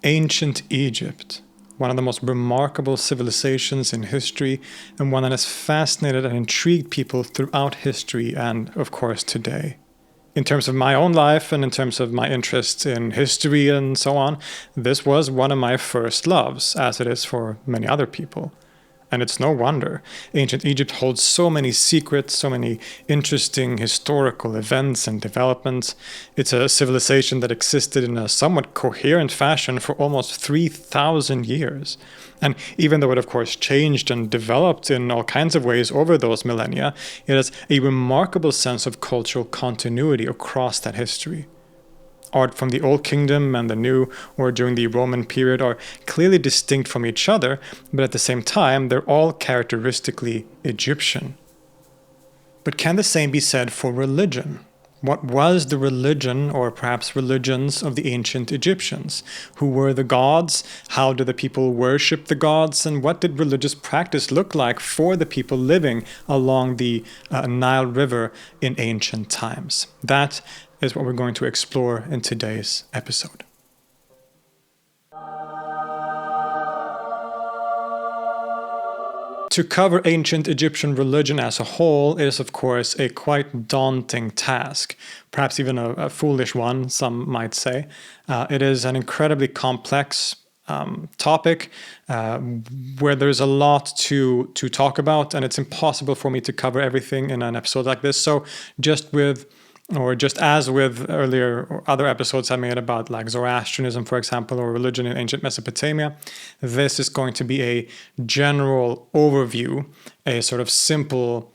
Ancient Egypt, one of the most remarkable civilizations in history, and one that has fascinated and intrigued people throughout history and, of course, today. In terms of my own life and in terms of my interests in history and so on, this was one of my first loves, as it is for many other people. And it's no wonder. Ancient Egypt holds so many secrets, so many interesting historical events and developments. It's a civilization that existed in a somewhat coherent fashion for almost 3,000 years. And even though it, of course, changed and developed in all kinds of ways over those millennia, it has a remarkable sense of cultural continuity across that history. Art from the Old Kingdom and the New, or during the Roman period, are clearly distinct from each other, but at the same time, they're all characteristically Egyptian. But can the same be said for religion? What was the religion, or perhaps religions, of the ancient Egyptians? Who were the gods? How did the people worship the gods? And what did religious practice look like for the people living along the Nile River in ancient times? That is what we're going to explore in today's episode. To cover ancient Egyptian religion as a whole is, of course, a quite daunting task, perhaps even a foolish one, some might say. It is an incredibly complex topic where there's a lot to talk about, and it's impossible for me to cover everything in an episode like this. So just as with earlier or other episodes I made about like Zoroastrianism, for example, or religion in ancient Mesopotamia, this is going to be a general overview, a sort of simple,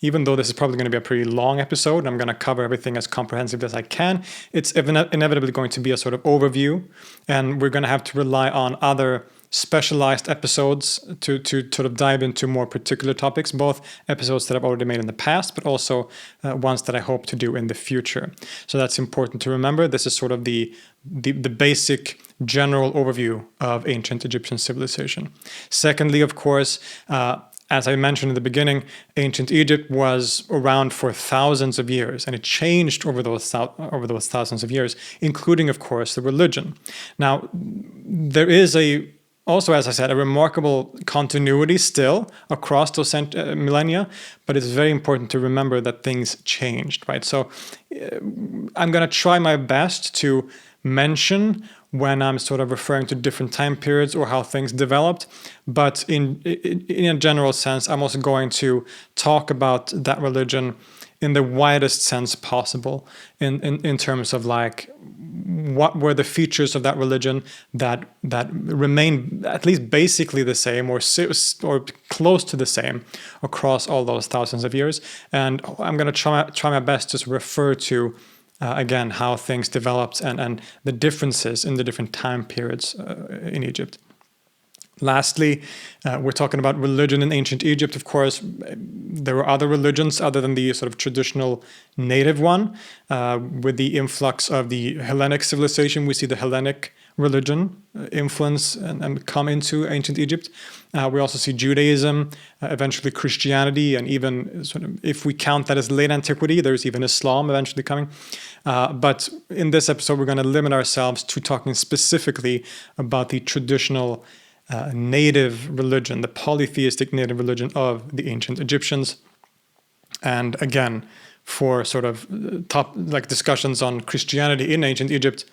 even though this is probably going to be a pretty long episode, and I'm going to cover everything as comprehensively as I can, it's inevitably going to be a sort of overview, and we're going to have to rely on other specialized episodes to sort of dive into more particular topics, both episodes that I've already made in the past, but also ones that I hope to do in the future. So that's important to remember. This is sort of the basic general overview of ancient Egyptian civilization. Secondly, of course, as I mentioned in the beginning, ancient Egypt was around for thousands of years, and it changed over those thousands of years, including, of course, the religion. Now, there is also, as I said, a remarkable continuity still across those millennia, but it's very important to remember that things changed, right? So I'm going to try my best to mention when I'm sort of referring to different time periods or how things developed, but in a general sense, I'm also going to talk about that religion in the widest sense possible, in terms of like what were the features of that religion that remain at least basically the same or close to the same across all those thousands of years. And I'm going to try my best to refer to again how things developed and the differences in the different time periods in Egypt. Lastly, we're talking about religion in ancient Egypt. Of course, there were other religions other than the sort of traditional native one. With the influx of the Hellenic civilization, we see the Hellenic religion influence and come into ancient Egypt. We also see Judaism, eventually Christianity, and even sort of, if we count that as late antiquity, there's even Islam eventually coming. But in this episode, we're going to limit ourselves to talking specifically about the traditional native religion, the polytheistic native religion of the ancient Egyptians. And again, for sort of top like discussions on Christianity in ancient Egypt,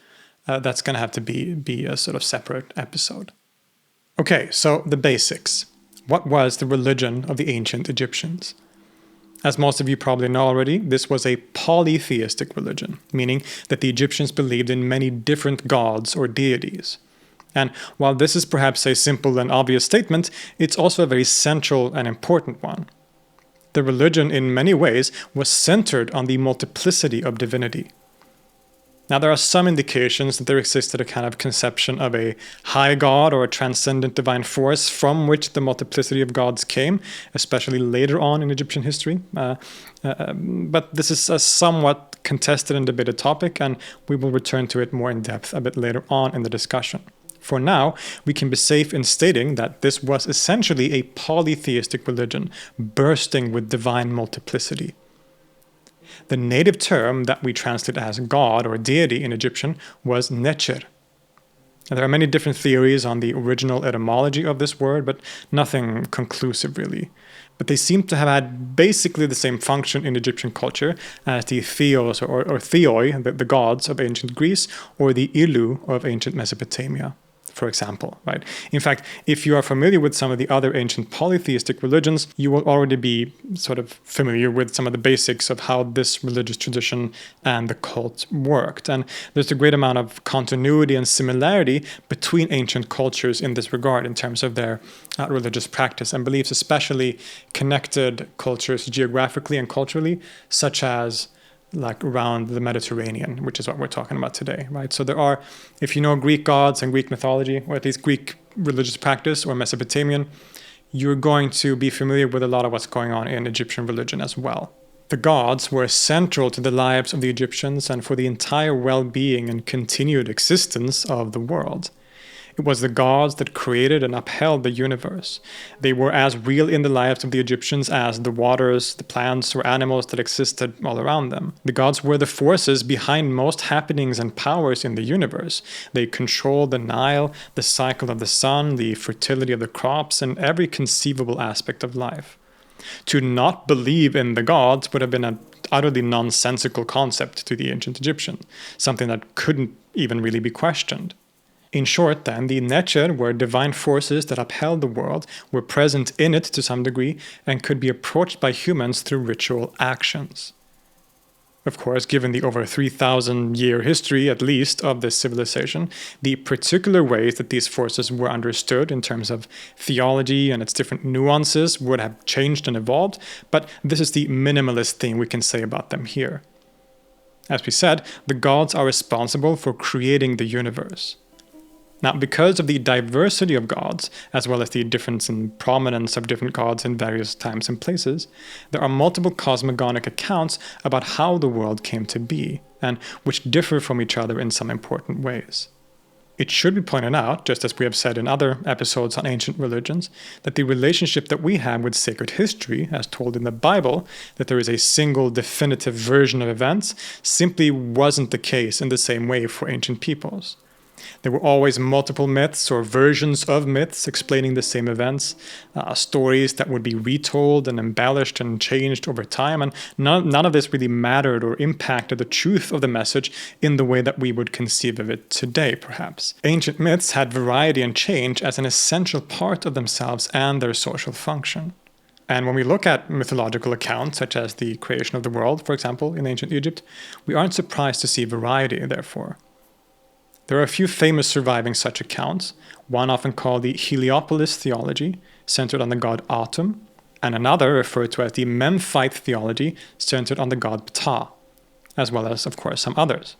that's going to have to be a sort of separate episode. Okay, so the basics. What was the religion of the ancient Egyptians? As most of you probably know already, this was a polytheistic religion, meaning that the Egyptians believed in many different gods or deities. And while this is perhaps a simple and obvious statement, it's also a very central and important one. The religion, in many ways, was centered on the multiplicity of divinity. Now, there are some indications that there existed a kind of conception of a high god or a transcendent divine force from which the multiplicity of gods came, especially later on in Egyptian history. But this is a somewhat contested and debated topic, and we will return to it more in depth a bit later on in the discussion. For now, we can be safe in stating that this was essentially a polytheistic religion, bursting with divine multiplicity. The native term that we translate as god or deity in Egyptian was Netjer. And there are many different theories on the original etymology of this word, but nothing conclusive really. But they seem to have had basically the same function in Egyptian culture as the theos or theoi, the gods of ancient Greece, or the ilu of ancient Mesopotamia, for example, right? In fact, if you are familiar with some of the other ancient polytheistic religions, you will already be sort of familiar with some of the basics of how this religious tradition and the cult worked. And there's a great amount of continuity and similarity between ancient cultures in this regard in terms of their religious practice and beliefs, especially connected cultures geographically and culturally, such as like around the Mediterranean, which is what we're talking about today, right? So there are, if you know Greek gods and Greek mythology, or at least Greek religious practice or Mesopotamian, you're going to be familiar with a lot of what's going on in Egyptian religion as well. The gods were central to the lives of the Egyptians and for the entire well-being and continued existence of the world. It was the gods that created and upheld the universe. They were as real in the lives of the Egyptians as the waters, the plants, or animals that existed all around them. The gods were the forces behind most happenings and powers in the universe. They controlled the Nile, the cycle of the sun, the fertility of the crops, and every conceivable aspect of life. To not believe in the gods would have been an utterly nonsensical concept to the ancient Egyptian, something that couldn't even really be questioned. In short, then, the Netjer were divine forces that upheld the world, were present in it to some degree, and could be approached by humans through ritual actions. Of course, given the over 3,000-year history, at least, of this civilization, the particular ways that these forces were understood in terms of theology and its different nuances would have changed and evolved, but this is the minimalist thing we can say about them here. As we said, the gods are responsible for creating the universe. Now, because of the diversity of gods, as well as the difference in prominence of different gods in various times and places, there are multiple cosmogonic accounts about how the world came to be, and which differ from each other in some important ways. It should be pointed out, just as we have said in other episodes on ancient religions, that the relationship that we have with sacred history, as told in the Bible, that there is a single definitive version of events, simply wasn't the case in the same way for ancient peoples. There were always multiple myths or versions of myths explaining the same events, stories that would be retold and embellished and changed over time, and none of this really mattered or impacted the truth of the message in the way that we would conceive of it today, perhaps. Ancient myths had variety and change as an essential part of themselves and their social function. And when we look at mythological accounts, such as the creation of the world, for example, in ancient Egypt, we aren't surprised to see variety, therefore. There are a few famous surviving such accounts, one often called the Heliopolis theology, centered on the god Atum, and another referred to as the Memphite theology, centered on the god Ptah, as well as, of course, some others.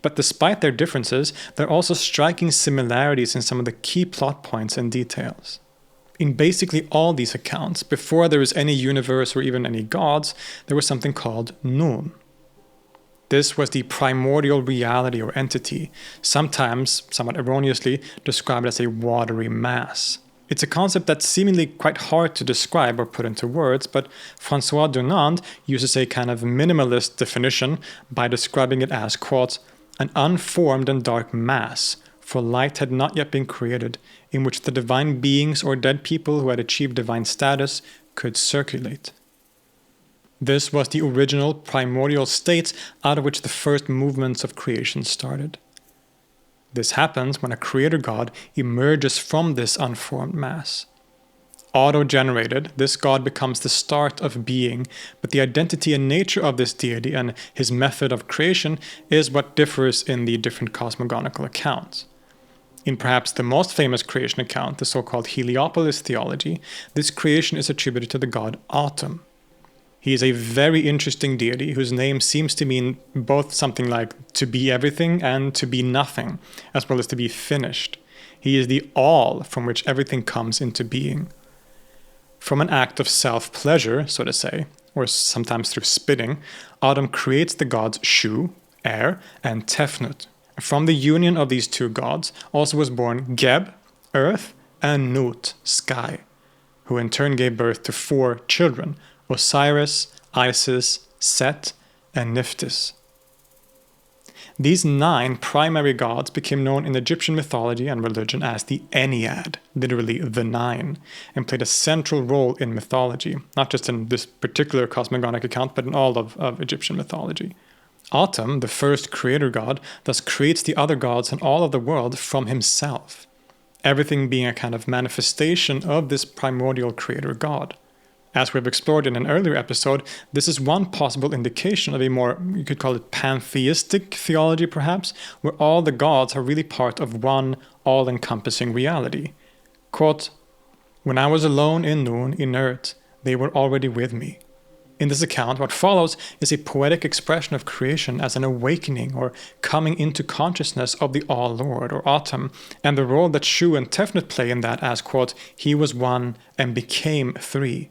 But despite their differences, there are also striking similarities in some of the key plot points and details. In basically all these accounts, before there was any universe or even any gods, there was something called Nun. This was the primordial reality or entity, sometimes, somewhat erroneously, described as a watery mass. It's a concept that's seemingly quite hard to describe or put into words, but Françoise Dunand uses a kind of minimalist definition by describing it as, quote, an unformed and dark mass, for light had not yet been created, in which the divine beings or dead people who had achieved divine status could circulate. This was the original primordial state out of which the first movements of creation started. This happens when a creator god emerges from this unformed mass. Auto-generated, this god becomes the start of being, but the identity and nature of this deity and his method of creation is what differs in the different cosmogonical accounts. In perhaps the most famous creation account, the so-called Heliopolis theology, this creation is attributed to the god Atum. He is a very interesting deity whose name seems to mean both something like to be everything and to be nothing, as well as to be finished. He is the all from which everything comes into being. From an act of self-pleasure, so to say, or sometimes through spitting, Atum creates the gods Shu, air, and Tefnut. From the union of these two gods also was born Geb, earth, and Nut, sky, who in turn gave birth to 4 children, Osiris, Isis, Set, and Nephthys. These 9 primary gods became known in Egyptian mythology and religion as the Ennead, literally the 9, and played a central role in mythology, not just in this particular cosmogonic account, but in all of Egyptian mythology. Atum, the first creator god, thus creates the other gods and all of the world from himself, everything being a kind of manifestation of this primordial creator god. As we've explored in an earlier episode, this is one possible indication of a more, you could call it pantheistic theology perhaps, where all the gods are really part of one all-encompassing reality. Quote, "When I was alone in Nun, inert, they were already with me." In this account, what follows is a poetic expression of creation as an awakening or coming into consciousness of the All-Lord, or Atum, and the role that Shu and Tefnut play in that as, quote, "He was one and became 3.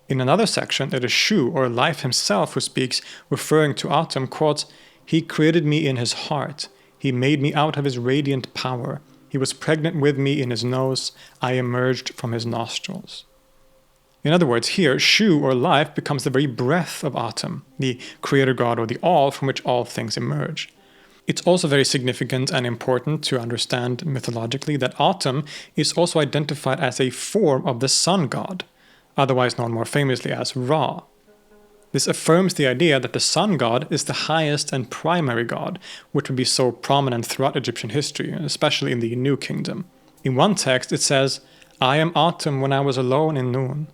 In another section, it is Shu, or Life himself, who speaks, referring to Atum, quote, "He created me in his heart. He made me out of his radiant power. He was pregnant with me in his nose. I emerged from his nostrils." In other words, here, Shu, or Life, becomes the very breath of Atum, the creator god or the all from which all things emerge. It's also very significant and important to understand mythologically that Atum is also identified as a form of the sun god, otherwise known more famously as Ra. This affirms the idea that the sun god is the highest and primary god, which would be so prominent throughout Egyptian history, especially in the New Kingdom. In one text it says, "I am Atum when I was alone in Nun,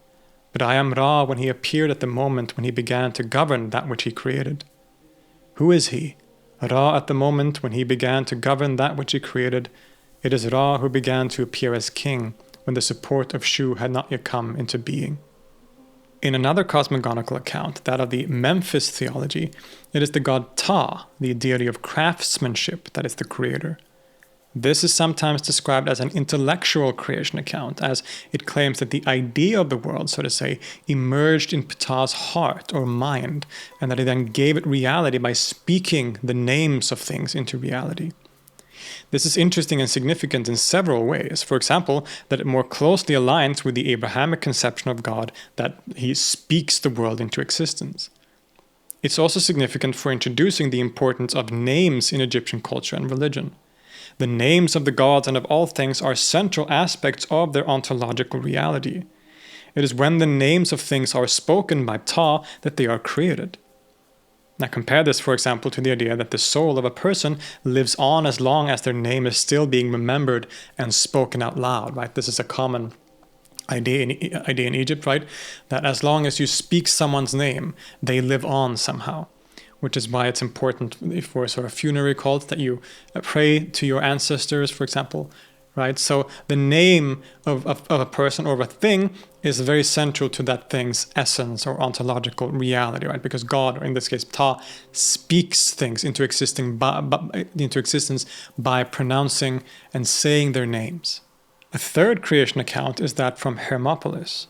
but I am Ra when he appeared at the moment when he began to govern that which he created." Who is he? Ra at the moment when he began to govern that which he created. It is Ra who began to appear as king, when the support of Shu had not yet come into being. In another cosmogonical account, that of the Memphis theology, it is the god Ta, the deity of craftsmanship, that is the creator. This is sometimes described as an intellectual creation account, as it claims that the idea of the world, so to say, emerged in Ptah's heart or mind, and that he then gave it reality by speaking the names of things into reality. This is interesting and significant in several ways. For example, that it more closely aligns with the Abrahamic conception of God, that he speaks the world into existence. It's also significant for introducing the importance of names in Egyptian culture and religion. The names of the gods and of all things are central aspects of their ontological reality. It is when the names of things are spoken by Ptah that they are created. Now compare this, for example, to the idea that the soul of a person lives on as long as their name is still being remembered and spoken out loud, right? This is a common idea in Egypt, right? That as long as you speak someone's name, they live on somehow, which is why it's important for sort of funerary cults that you pray to your ancestors, for example, right? So the name of a person or of a thing is very central to that thing's essence or ontological reality, right? Because God, or in this case Ptah, speaks things into existence by pronouncing and saying their names. A third creation account is that from Hermopolis.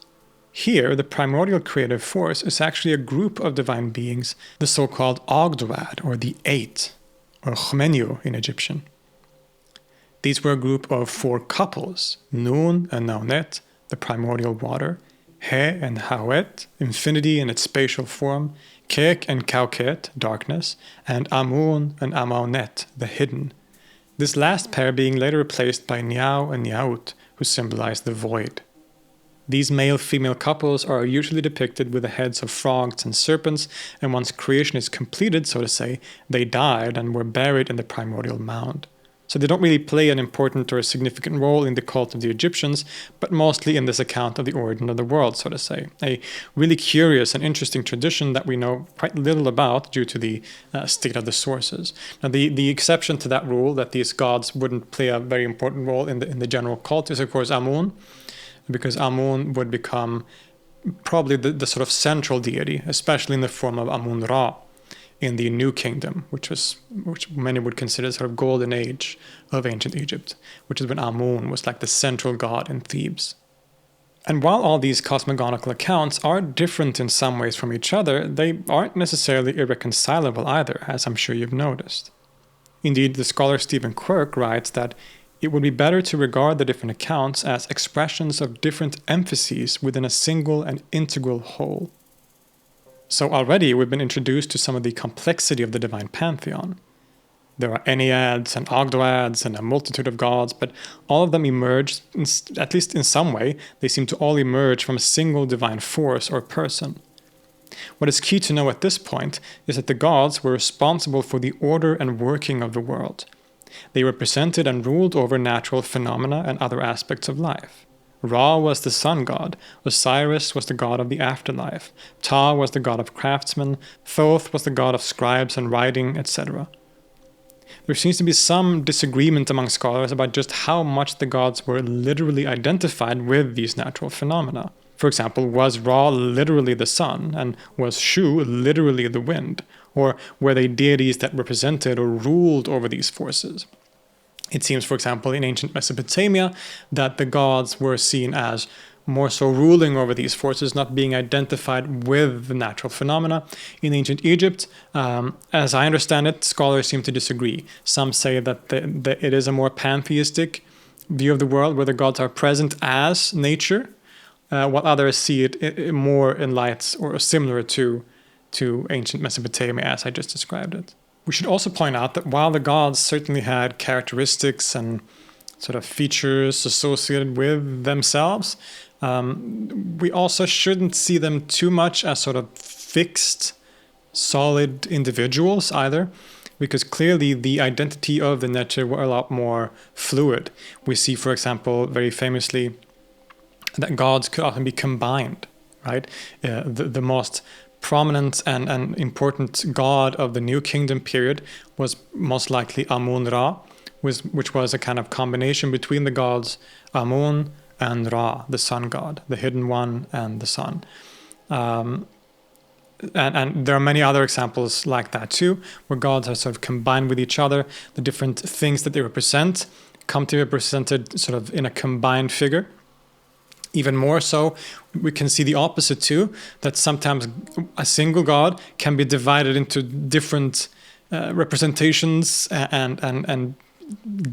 Here, the primordial creative force is actually a group of divine beings, the so-called Ogdoad, or the Eight, or Chmenyu in Egyptian. These were a group of 4 couples, Nun and Naunet, the primordial water, He and Hawet, infinity in its spatial form, Kek and Kauket, darkness, and Amun and Amaunet, the hidden. This last pair being later replaced by Niau and Niaut, who symbolize the void. These male-female couples are usually depicted with the heads of frogs and serpents, and once creation is completed, so to say, they died and were buried in the primordial mound. So they don't really play an important or significant role in the cult of the Egyptians, but mostly in this account of the origin of the world, so to say. A really curious and interesting tradition that we know quite little about due to the state of the sources. Now, the exception to that rule, that these gods wouldn't play a very important role in the general cult, is of course Amun, because Amun would become probably the sort of central deity, especially in the form of Amun-Ra in the New Kingdom, which many would consider sort of golden age of ancient Egypt, which is when Amun was like the central god in Thebes. And while all these cosmogonical accounts are different in some ways from each other, they aren't necessarily irreconcilable either, as I'm sure you've noticed. Indeed, the scholar Stephen Quirk writes that it would be better to regard the different accounts as expressions of different emphases within a single and integral whole. So already we've been introduced to some of the complexity of the divine pantheon. There are Enneads and Ogdoads and a multitude of gods, but all of them emerge, at least in some way, they seem to all emerge from a single divine force or person. What is key to know at this point is that the gods were responsible for the order and working of the world. They represented and ruled over natural phenomena and other aspects of life. Ra was the sun god, Osiris was the god of the afterlife, Ta was the god of craftsmen, Thoth was the god of scribes and writing, etc. There seems to be some disagreement among scholars about just how much the gods were literally identified with these natural phenomena. For example, was Ra literally the sun, and was Shu literally the wind? Or were they deities that represented or ruled over these forces? It seems, for example, in ancient Mesopotamia, that the gods were seen as more so ruling over these forces, not being identified with the natural phenomena. In ancient Egypt, as I understand it, scholars seem to disagree. Some say that it is a more pantheistic view of the world, where the gods are present as nature, while others see it more in lights or similar to ancient Mesopotamia, as I just described it. We should also point out that while the gods certainly had characteristics and sort of features associated with themselves, we also shouldn't see them too much as sort of fixed, solid individuals either, because clearly the identity of the Netjer were a lot more fluid. We see, for example, very famously, that gods could often be combined, right? The most prominent and important god of the New Kingdom period was most likely Amun-Ra, which was a kind of combination between the gods Amun and Ra, the sun god, the hidden one and the sun. And there are many other examples like that too, where gods are sort of combined with each other. The different things that they represent come to be represented sort of in a combined figure. Even more so, we can see the opposite too, that sometimes a single god can be divided into different representations and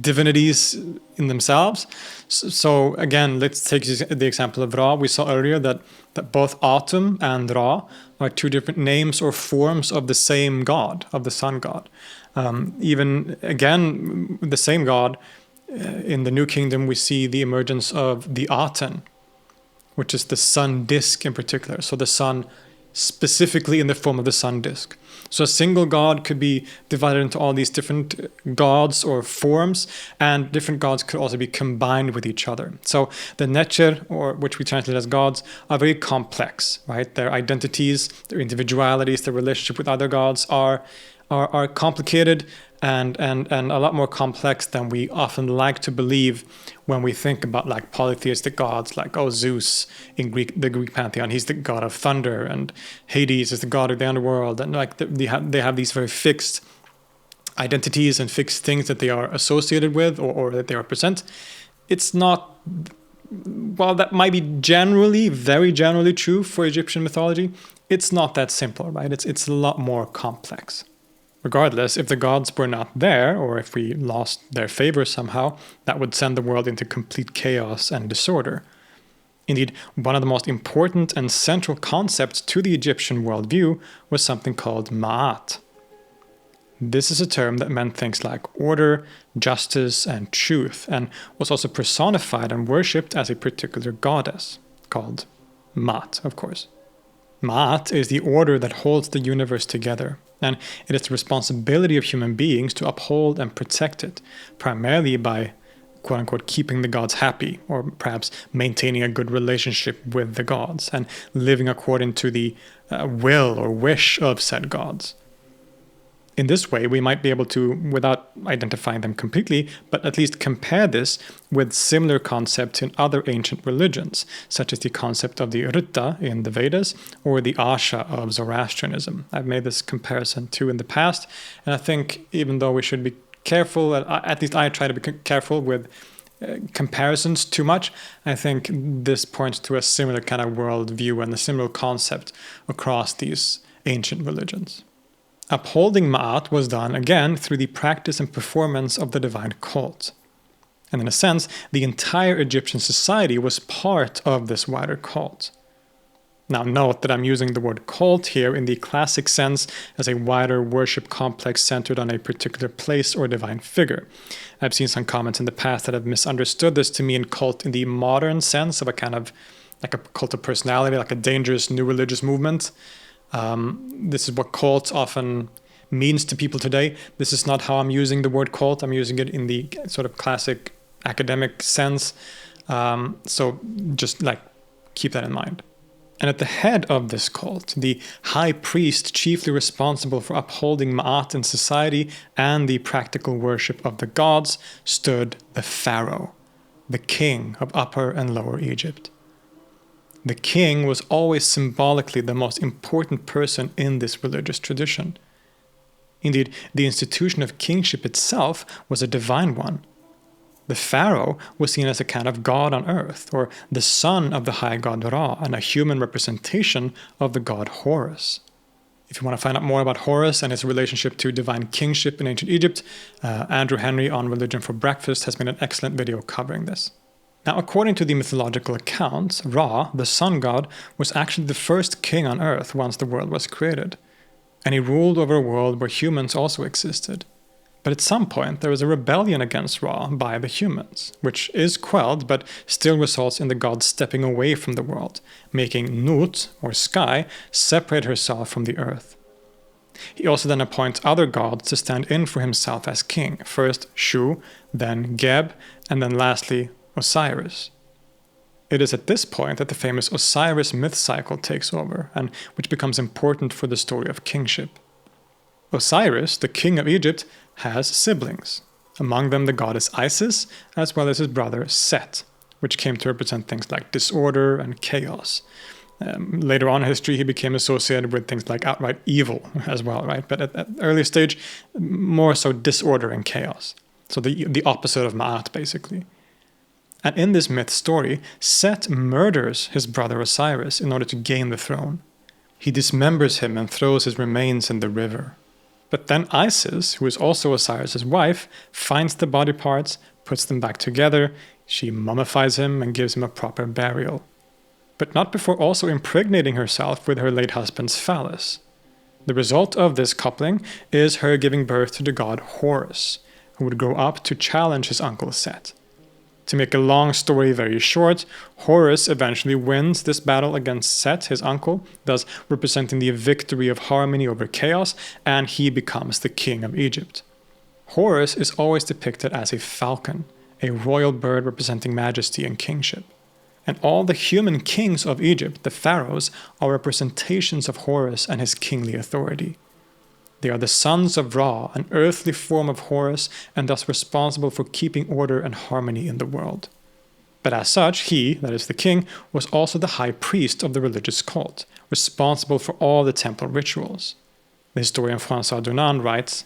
divinities in themselves. So again, let's take the example of Ra. We saw earlier that both Atum and Ra are two different names or forms of the same god, of the sun god. Even again, the same god, in the New Kingdom, we see the emergence of the Aten, which is the sun disk in particular. So the sun specifically in the form of the sun disk. So a single god could be divided into all these different gods or forms, and different gods could also be combined with each other. So the Netjer, or which we translate as gods, are very complex, right? Their identities, their individualities, their relationship with other gods are complicated and a lot more complex than we often like to believe when we think about like polytheistic gods, like Zeus in the Greek pantheon, he's the god of thunder, and Hades is the god of the underworld, and like they have these very fixed identities and fixed things that they are associated with or that they represent. It's not, while that might be very generally true for Egyptian mythology, it's not that simple, right? It's a lot more complex. Regardless, if the gods were not there, or if we lost their favor somehow, that would send the world into complete chaos and disorder. Indeed, one of the most important and central concepts to the Egyptian worldview was something called Ma'at. This is a term that meant things like order, justice, and truth, and was also personified and worshipped as a particular goddess, called Ma'at, of course. Ma'at is the order that holds the universe together, and it is the responsibility of human beings to uphold and protect it, primarily by, quote-unquote, keeping the gods happy, or perhaps maintaining a good relationship with the gods, and living according to the will or wish of said gods. In this way, we might be able to, without identifying them completely, but at least compare this with similar concepts in other ancient religions, such as the concept of the Rutta in the Vedas or the Asha of Zoroastrianism. I've made this comparison too in the past, and I think even though we should be careful, at least I try to be careful with comparisons too much, I think this points to a similar kind of worldview and a similar concept across these ancient religions. Upholding Ma'at was done, again, through the practice and performance of the divine cult. And in a sense, the entire Egyptian society was part of this wider cult. Now note that I'm using the word cult here in the classic sense as a wider worship complex centered on a particular place or divine figure. I've seen some comments in the past that have misunderstood this to mean cult in the modern sense of a kind of like a cult of personality, like a dangerous new religious movement. This is what cult often means to people today. This is not how I'm using the word cult. I'm using it in the sort of classic academic sense. So just like keep that in mind. And at the head of this cult, the high priest chiefly responsible for upholding Ma'at in society and the practical worship of the gods, stood the pharaoh, the king of Upper and Lower Egypt. The king was always symbolically the most important person in this religious tradition. Indeed, the institution of kingship itself was a divine one. The pharaoh was seen as a kind of god on earth, or the son of the high god Ra, and a human representation of the god Horus. If you want to find out more about Horus and his relationship to divine kingship in ancient Egypt, Andrew Henry on Religion for Breakfast has made an excellent video covering this. Now, according to the mythological accounts, Ra, the sun god, was actually the first king on earth once the world was created, and he ruled over a world where humans also existed. But at some point, there was a rebellion against Ra by the humans, which is quelled but still results in the god stepping away from the world, making Nut, or sky, separate herself from the earth. He also then appoints other gods to stand in for himself as king, first Shu, then Geb, and then lastly Osiris. It is at this point that the famous Osiris myth cycle takes over, and which becomes important for the story of kingship. Osiris, the king of Egypt, has siblings, among them the goddess Isis, as well as his brother Set, which came to represent things like disorder and chaos. Later on in history, he became associated with things like outright evil as well, right? But at an early stage, more so disorder and chaos. So the opposite of Ma'at, basically. And in this myth story, Set murders his brother Osiris in order to gain the throne. He dismembers him and throws his remains in the river. But then Isis, who is also Osiris' wife, finds the body parts, puts them back together, she mummifies him and gives him a proper burial. But not before also impregnating herself with her late husband's phallus. The result of this coupling is her giving birth to the god Horus, who would grow up to challenge his uncle Set. To make a long story very short, Horus eventually wins this battle against Set, his uncle, thus representing the victory of harmony over chaos, and he becomes the king of Egypt. Horus is always depicted as a falcon, a royal bird representing majesty and kingship. And all the human kings of Egypt, the pharaohs, are representations of Horus and his kingly authority. They are the sons of Ra, an earthly form of Horus, and thus responsible for keeping order and harmony in the world. But as such, he, that is the king, was also the high priest of the religious cult, responsible for all the temple rituals. The historian Françoise Dunand writes,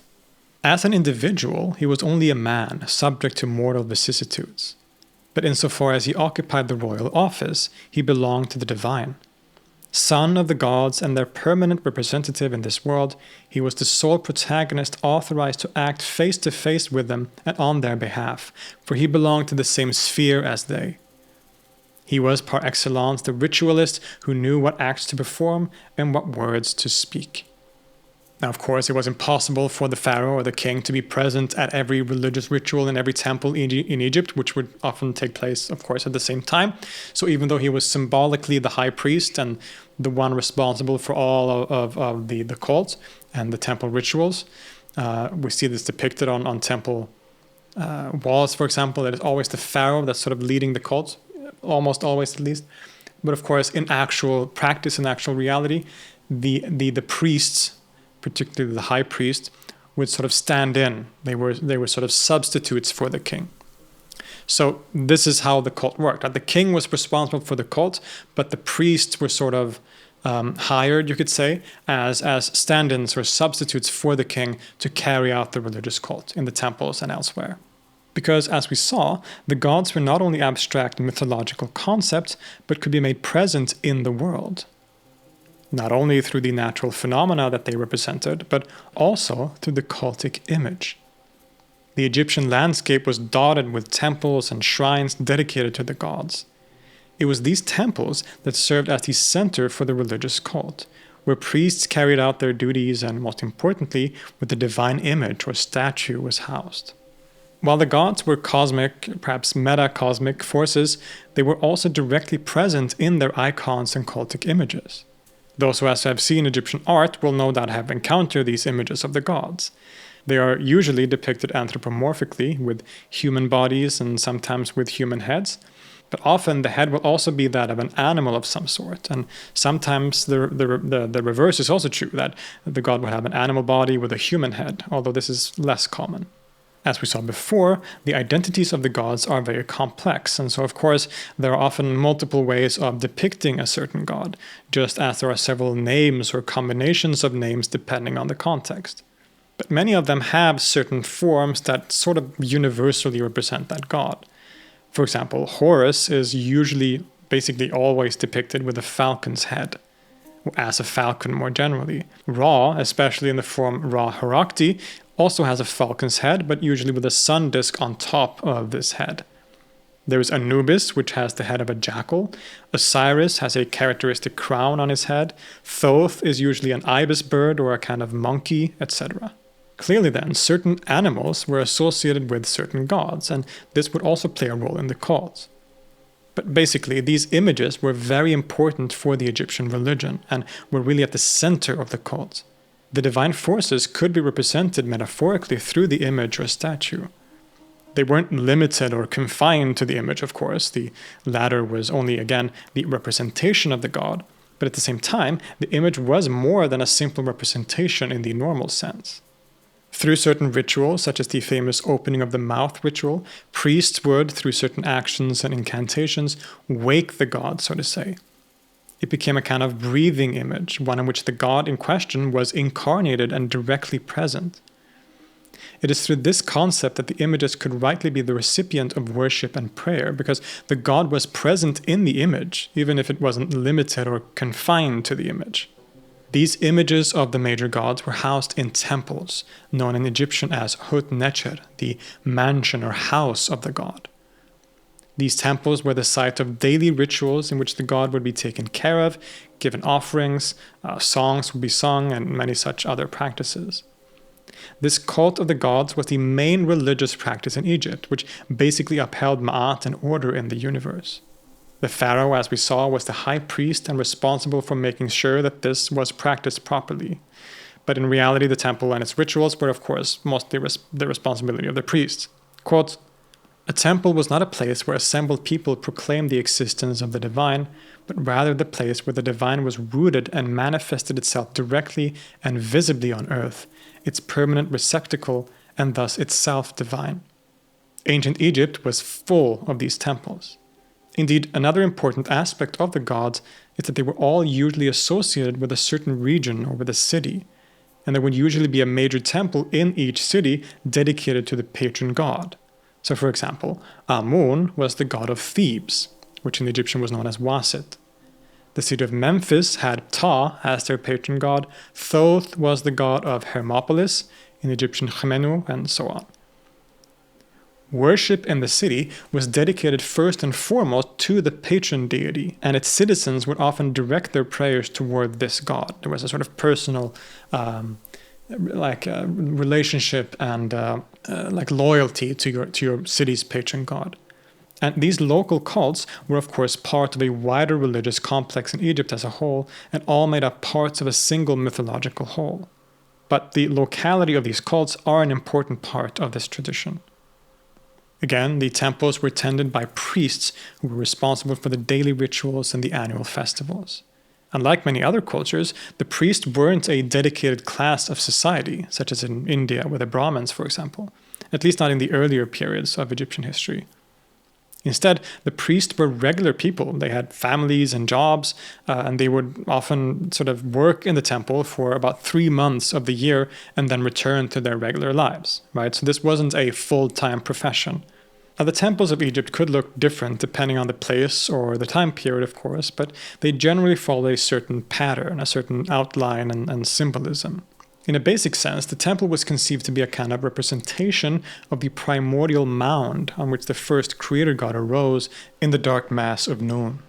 "As an individual, he was only a man, subject to mortal vicissitudes. But insofar as he occupied the royal office, he belonged to the divine. Son of the gods and their permanent representative in this world, he was the sole protagonist authorized to act face to face with them and on their behalf, for he belonged to the same sphere as they. He was par excellence the ritualist who knew what acts to perform and what words to speak." Now, of course, it was impossible for the pharaoh or the king to be present at every religious ritual in every temple in Egypt, which would often take place, of course, at the same time. So even though he was symbolically the high priest and the one responsible for all of the cult and the temple rituals, we see this depicted on temple walls, for example. That is always the pharaoh that's sort of leading the cult, almost always at least. But of course, in actual practice, in actual reality, the priests, particularly the high priest, would sort of stand in. They were sort of substitutes for the king. So this is how the cult worked. The king was responsible for the cult, but the priests were sort of hired, you could say, as stand-ins or substitutes for the king to carry out the religious cult in the temples and elsewhere. Because, as we saw, the gods were not only abstract mythological concepts, but could be made present in the world. Not only through the natural phenomena that they represented, but also through the cultic image. The Egyptian landscape was dotted with temples and shrines dedicated to the gods. It was these temples that served as the center for the religious cult, where priests carried out their duties and, most importantly, where the divine image or statue was housed. While the gods were cosmic, perhaps meta-cosmic forces, they were also directly present in their icons and cultic images. Those who have seen Egyptian art will no doubt have encountered these images of the gods. They are usually depicted anthropomorphically, with human bodies and sometimes with human heads, but often the head will also be that of an animal of some sort, and sometimes the reverse is also true, that the god would have an animal body with a human head, although this is less common. As we saw before, the identities of the gods are very complex, and so of course there are often multiple ways of depicting a certain god, just as there are several names or combinations of names depending on the context. But many of them have certain forms that sort of universally represent that god. For example, Horus is usually basically always depicted with a falcon's head, or as a falcon more generally. Ra, especially in the form Ra Harakti, also has a falcon's head, but usually with a sun disk on top of this head. There is Anubis, which has the head of a jackal. Osiris has a characteristic crown on his head. Thoth is usually an ibis bird or a kind of monkey, etc. Clearly then, certain animals were associated with certain gods, and this would also play a role in the cults. But basically, these images were very important for the Egyptian religion, and were really at the center of the cult. The divine forces could be represented metaphorically through the image or statue. They weren't limited or confined to the image, of course. The latter was only, again, the representation of the god. But at the same time, the image was more than a simple representation in the normal sense. Through certain rituals, such as the famous opening of the mouth ritual, priests would, through certain actions and incantations, wake the god, so to say. It became a kind of breathing image, one in which the god in question was incarnated and directly present. It is through this concept that the images could rightly be the recipient of worship and prayer, because the god was present in the image, even if it wasn't limited or confined to the image. These images of the major gods were housed in temples, known in Egyptian as Netjer, the mansion or house of the god. These temples were the site of daily rituals in which the god would be taken care of, given offerings, songs would be sung, and many such other practices. This cult of the gods was the main religious practice in Egypt, which basically upheld Ma'at and order in the universe. The pharaoh, as we saw, was the high priest and responsible for making sure that this was practiced properly. But in reality, the temple and its rituals were, of course, mostly the responsibility of the priests. Quote, "A temple was not a place where assembled people proclaimed the existence of the divine, but rather the place where the divine was rooted and manifested itself directly and visibly on earth, its permanent receptacle, and thus itself divine." Ancient Egypt was full of these temples. Indeed, another important aspect of the gods is that they were all usually associated with a certain region or with a city, and there would usually be a major temple in each city dedicated to the patron god. So for example, Amun was the god of Thebes, which in Egyptian was known as Wasit. The city of Memphis had Ptah as their patron god, Thoth was the god of Hermopolis, in Egyptian Khmenu, and so on. Worship in the city was dedicated first and foremost to the patron deity, and its citizens would often direct their prayers toward this god. There was a sort of personal relationship and loyalty to your city's patron god. And these local cults were of course part of a wider religious complex in Egypt as a whole, and all made up parts of a single mythological whole. But the locality of these cults are an important part of this tradition. Again, the temples were tended by priests who were responsible for the daily rituals and the annual festivals. Unlike many other cultures, the priests weren't a dedicated class of society, such as in India with the Brahmins, for example, at least not in the earlier periods of Egyptian history. Instead, the priests were regular people. They had families and jobs, and they would often sort of work in the temple for about 3 months of the year and then return to their regular lives, right? So this wasn't a full-time profession. Now, the temples of Egypt could look different depending on the place or the time period, of course, but they generally follow a certain pattern, a certain outline and symbolism. In a basic sense, the temple was conceived to be a kind of representation of the primordial mound on which the first creator god arose in the dark mass of noon.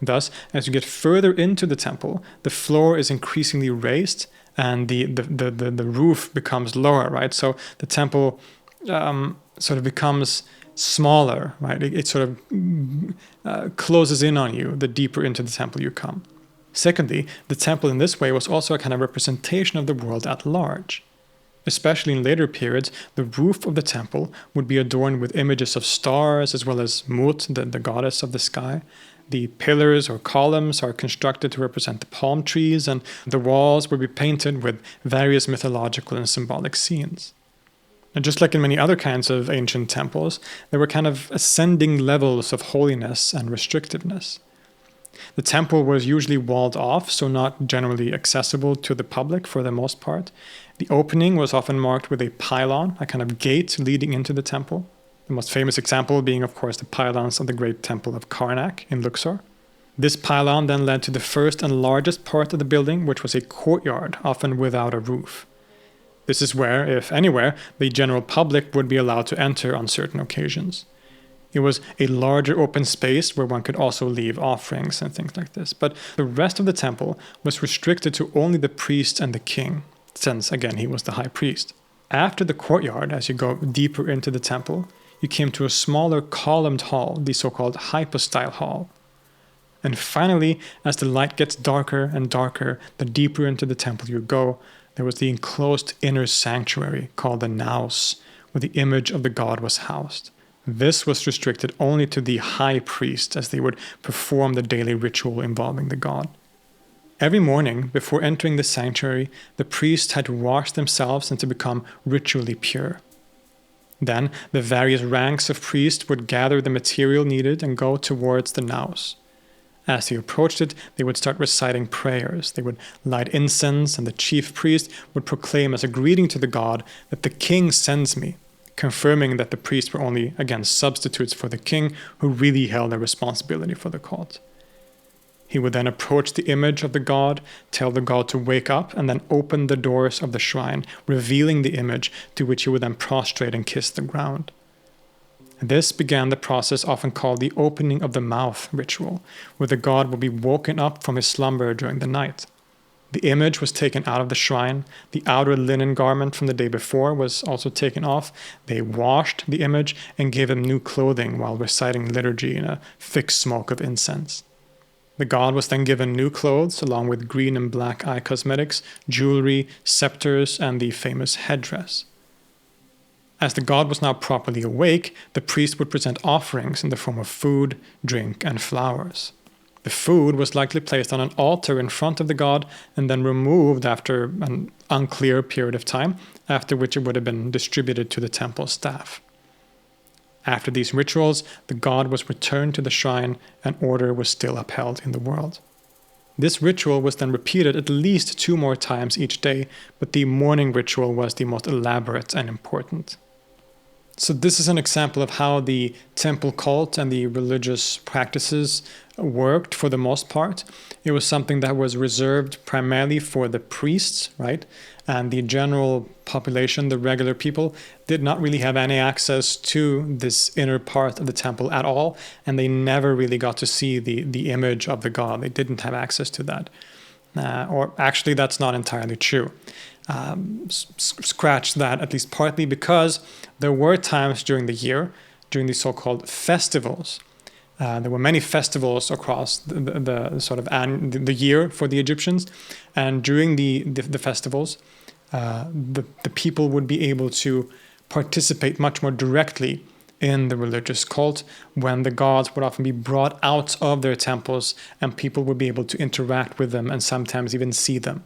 Thus, as you get further into the temple, the floor is increasingly raised and the roof becomes lower, right? So the temple sort of becomes smaller, right? It sort of closes in on you the deeper into the temple you come. Secondly, the temple in this way was also a kind of representation of the world at large. Especially in later periods, the roof of the temple would be adorned with images of stars as well as Mut, the goddess of the sky. The pillars or columns are constructed to represent the palm trees, and the walls would be painted with various mythological and symbolic scenes. And just like in many other kinds of ancient temples, there were kind of ascending levels of holiness and restrictiveness. The temple was usually walled off, so not generally accessible to the public for the most part. The opening was often marked with a pylon, a kind of gate leading into the temple. The most famous example being, of course, the pylons of the great temple of Karnak in Luxor. This pylon then led to the first and largest part of the building, which was a courtyard, often without a roof. This is where, if anywhere, the general public would be allowed to enter on certain occasions. It was a larger open space where one could also leave offerings and things like this. But the rest of the temple was restricted to only the priest and the king, since, again, he was the high priest. After the courtyard, as you go deeper into the temple, you came to a smaller columned hall, the so-called hypostyle hall. And finally, as the light gets darker and darker, the deeper into the temple you go, there was the enclosed inner sanctuary called the naos, where the image of the god was housed. This was restricted only to the high priest, as they would perform the daily ritual involving the god. Every morning, before entering the sanctuary, the priests had to wash themselves and to become ritually pure. Then, the various ranks of priests would gather the material needed and go towards the naos. As they approached it, they would start reciting prayers. They would light incense, and the chief priest would proclaim as a greeting to the god that the king sends me, confirming that the priests were only, again, substitutes for the king who really held a responsibility for the cult. He would then approach the image of the god, tell the god to wake up, and then open the doors of the shrine, revealing the image, to which he would then prostrate and kiss the ground. This began the process often called the opening of the mouth ritual, where the god would be woken up from his slumber during the night. The image was taken out of the shrine. The outer linen garment from the day before was also taken off. They washed the image and gave him new clothing while reciting liturgy in a thick smoke of incense. The god was then given new clothes along with green and black eye cosmetics, jewelry, scepters, and the famous headdress. As the god was now properly awake, the priest would present offerings in the form of food, drink, and flowers. The food was likely placed on an altar in front of the god and then removed after an unclear period of time, after which it would have been distributed to the temple staff. After these rituals, the god was returned to the shrine and order was still upheld in the world. This ritual was then repeated at least 2 more times each day, but the morning ritual was the most elaborate and important. So this is an example of how the temple cult and the religious practices worked for the most part. It was something that was reserved primarily for the priests, right? And the general population, the regular people, did not really have any access to this inner part of the temple at all, and they never really got to see the image of the god. They didn't have access to that. Or actually, that's not entirely true. Scratch that, at least partly, because there were times during the year, during the so-called festivals. There were many festivals across the sort of the year for the Egyptians, and during the festivals, the people would be able to participate much more directly in the religious cult, when the gods would often be brought out of their temples and people would be able to interact with them and sometimes even see them.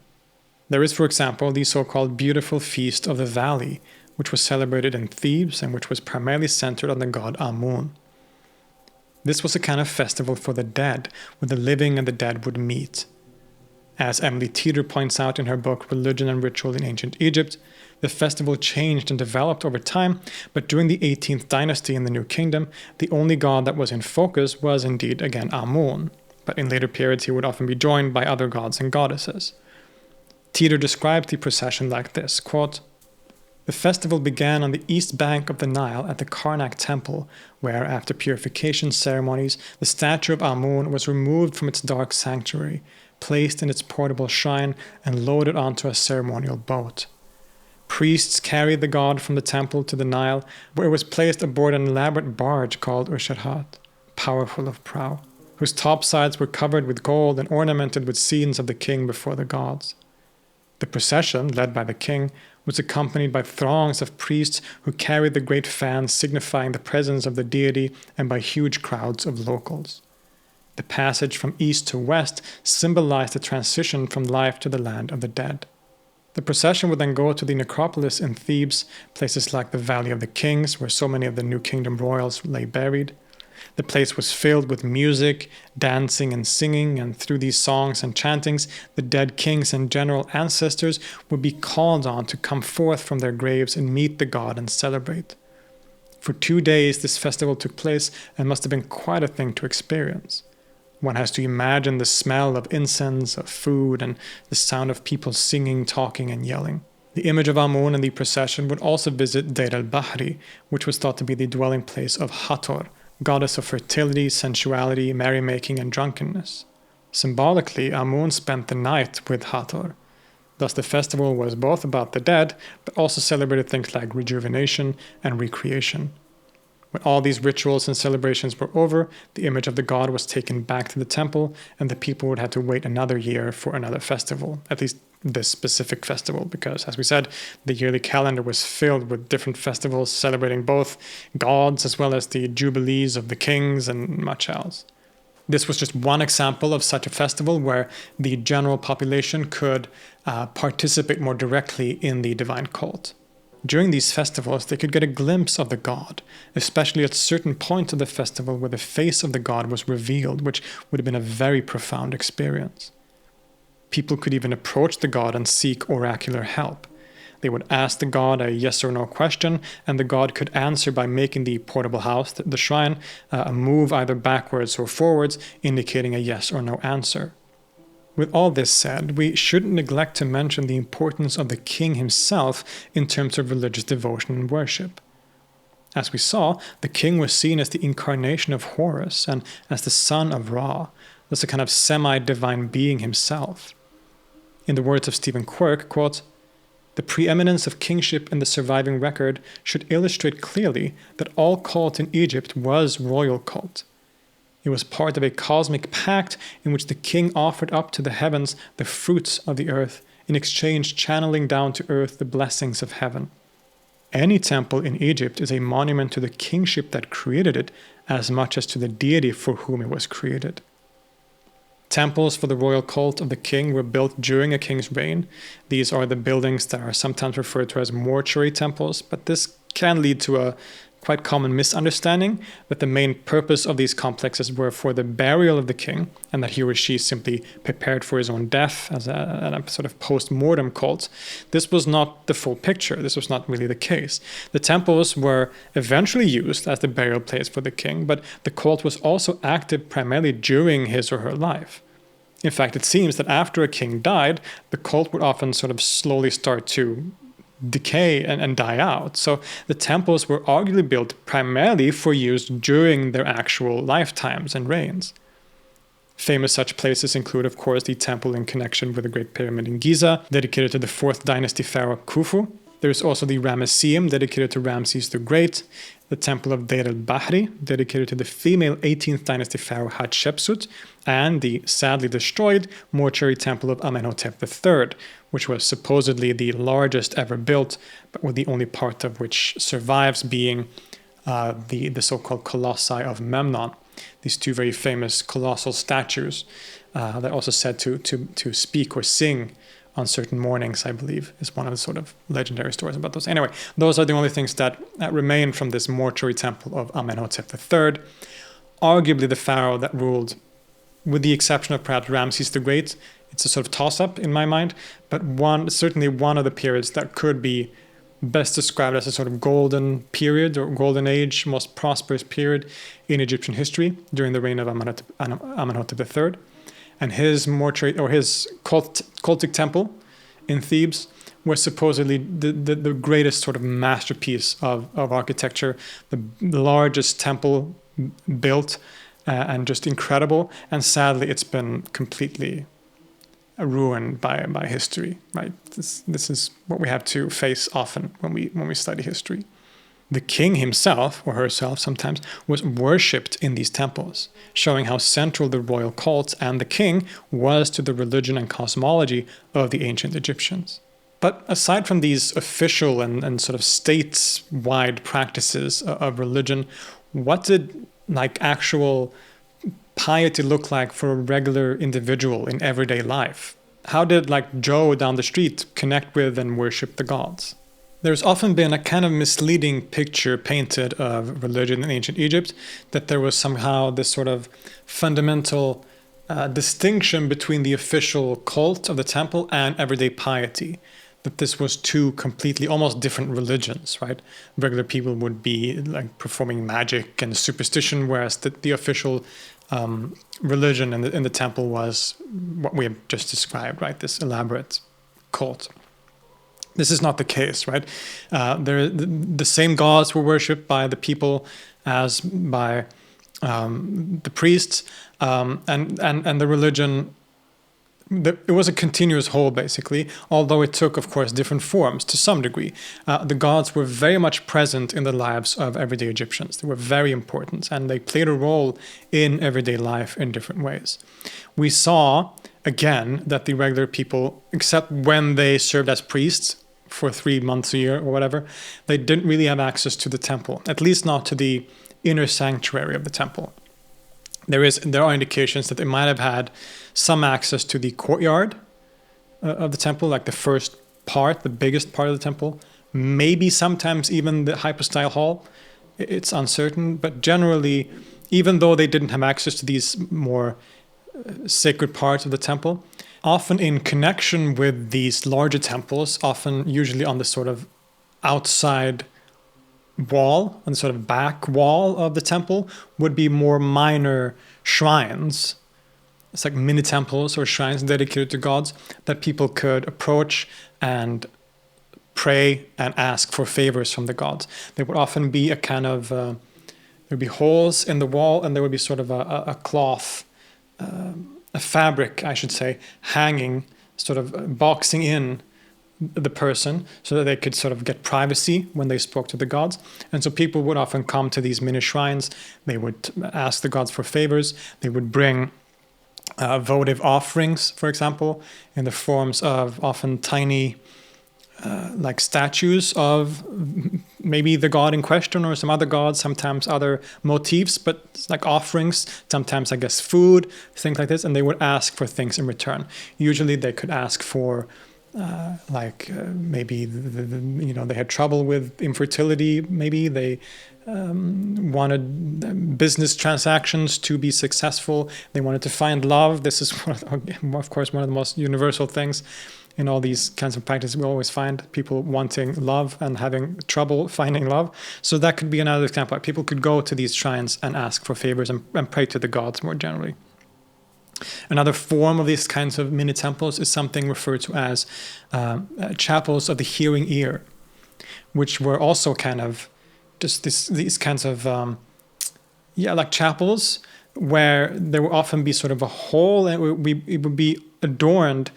There is, for example, the so-called Beautiful Feast of the Valley, which was celebrated in Thebes and which was primarily centered on the god Amun. This was a kind of festival for the dead, where the living and the dead would meet. As Emily Teeter points out in her book Religion and Ritual in Ancient Egypt, the festival changed and developed over time, but during the 18th dynasty in the New Kingdom, the only god that was in focus was indeed, again, Amun, but in later periods he would often be joined by other gods and goddesses. Teeter described the procession like this, quote, "The festival began on the east bank of the Nile at the Karnak temple, where, after purification ceremonies, the statue of Amun was removed from its dark sanctuary, placed in its portable shrine, and loaded onto a ceremonial boat. Priests carried the god from the temple to the Nile, where it was placed aboard an elaborate barge called Usharhat, powerful of prow, whose topsides were covered with gold and ornamented with scenes of the king before the gods. The procession, led by the king, was accompanied by throngs of priests who carried the great fans signifying the presence of the deity, and by huge crowds of locals. The passage from east to west symbolized the transition from life to the land of the dead. The procession would then go to the necropolis in Thebes, places like the Valley of the Kings, where so many of the New Kingdom royals lay buried. The place was filled with music, dancing, and singing, and through these songs and chantings, the dead kings and general ancestors would be called on to come forth from their graves and meet the god and celebrate. For 2 days, this festival took place and must have been quite a thing to experience. One has to imagine the smell of incense, of food, and the sound of people singing, talking, and yelling. The image of Amun in the procession would also visit Deir al-Bahri, which was thought to be the dwelling place of Hathor, goddess of fertility, sensuality, merrymaking, and drunkenness. Symbolically, Amun spent the night with Hathor. Thus the festival was both about the dead, but also celebrated things like rejuvenation and recreation. When all these rituals and celebrations were over, the image of the god was taken back to the temple, and the people would have to wait another year for another festival, at least this specific festival, because, as we said, the yearly calendar was filled with different festivals celebrating both gods as well as the jubilees of the kings and much else. This was just one example of such a festival where the general population could participate more directly in the divine cult. During these festivals, they could get a glimpse of the god, especially at certain points of the festival where the face of the god was revealed, which would have been a very profound experience. People could even approach the god and seek oracular help. They would ask the god a yes or no question, and the god could answer by making the portable house, the shrine, move either backwards or forwards, indicating a yes or no answer. With all this said, we shouldn't neglect to mention the importance of the king himself in terms of religious devotion and worship. As we saw, the king was seen as the incarnation of Horus and as the son of Ra, thus a kind of semi-divine being himself. In the words of Stephen Quirk, quote, "The preeminence of kingship in the surviving record should illustrate clearly that all cult in Egypt was royal cult. It was part of a cosmic pact in which the king offered up to the heavens the fruits of the earth, in exchange channeling down to earth the blessings of heaven. Any temple in Egypt is a monument to the kingship that created it, as much as to the deity for whom it was created." Temples for the royal cult of the king were built during a king's reign. These are the buildings that are sometimes referred to as mortuary temples, but this can lead to a quite common misunderstanding that the main purpose of these complexes were for the burial of the king, and that he or she simply prepared for his own death as a sort of post-mortem cult. This was not the full picture. This was not really the case. The temples were eventually used as the burial place for the king, but the cult was also active primarily during his or her life. In fact, it seems that after a king died, the cult would often sort of slowly start to decay and die out. So the temples were arguably built primarily for use during their actual lifetimes and reigns. Famous such places include, of course, the temple in connection with the Great Pyramid in Giza, dedicated to the 4th dynasty pharaoh Khufu. There is also the Ramesseum, dedicated to Ramses the Great, the Temple of Deir al-Bahri, dedicated to the female 18th dynasty pharaoh Hatshepsut, and the sadly destroyed mortuary temple of Amenhotep III, which was supposedly the largest ever built, but with the only part of which survives being the so-called colossi of Memnon, these two very famous colossal statues that are also said to speak or sing on certain mornings, I believe, is one of the sort of legendary stories about those. Anyway, those are the only things that remain from this mortuary temple of Amenhotep III. Arguably the pharaoh that ruled, with the exception of perhaps Ramses the Great. It's a sort of toss-up in my mind, but certainly one of the periods that could be best described as a sort of golden period or golden age, most prosperous period in Egyptian history during the reign of Amenhotep III. And his mortuary or his cultic temple in Thebes was supposedly the greatest sort of masterpiece of architecture, the largest temple built, and just incredible. And sadly, it's been completely ruined by history. Right? This is what we have to face often when we study history. The king himself, or herself sometimes, was worshipped in these temples, showing how central the royal cult and the king was to the religion and cosmology of the ancient Egyptians. But aside from these official and sort of states-wide practices of religion, what did actual piety look like for a regular individual in everyday life? How did Joe down the street connect with and worship the gods? There's often been a kind of misleading picture painted of religion in ancient Egypt, that there was somehow this sort of fundamental distinction between the official cult of the temple and everyday piety. That this was two completely, almost different religions, right? Regular people would be performing magic and superstition, whereas the official religion in the temple was what we have just described, right? This elaborate cult. This is not the case, right? The same gods were worshipped by the people as by the priests, and the religion. It was a continuous whole, basically, although it took, of course, different forms to some degree. The gods were very much present in the lives of everyday Egyptians. They were very important, and they played a role in everyday life in different ways. We saw, again, that the regular people, except when they served as priests for 3 months a year or whatever, they didn't really have access to the temple, at least not to the inner sanctuary of the temple. There are indications that they might have had some access to the courtyard of the temple, like the first part, the biggest part of the temple, maybe sometimes even the hypostyle hall. It's uncertain, but generally, even though they didn't have access to these more sacred parts of the temple, often in connection with these larger temples, often usually on the sort of outside wall, on the sort of back wall of the temple, would be more minor shrines. It's like mini temples or shrines dedicated to gods that people could approach and pray and ask for favors from the gods. There would often be a kind of, there would be holes in the wall, and there would be sort of a cloth, a fabric, I should say, hanging, sort of boxing in the person so that they could sort of get privacy when they spoke to the gods. And so people would often come to these mini shrines. They would ask the gods for favors. They would bring votive offerings, for example, in the forms of often tiny statues of maybe the god in question or some other gods, sometimes other motifs, but like offerings, sometimes I guess food, things like this, and they would ask for things in return. Usually they could ask for maybe they had trouble with infertility, maybe they wanted business transactions to be successful, they wanted to find love. This is of course one of the most universal things in all these kinds of practices. We always find people wanting love and having trouble finding love. So that could be another example. People could go to these shrines and ask for favors and pray to the gods more generally. Another form of these kinds of mini temples is something referred to as chapels of the hearing ear, which were also kind of just these kinds of like chapels where there would often be sort of a hole, and it would be adorned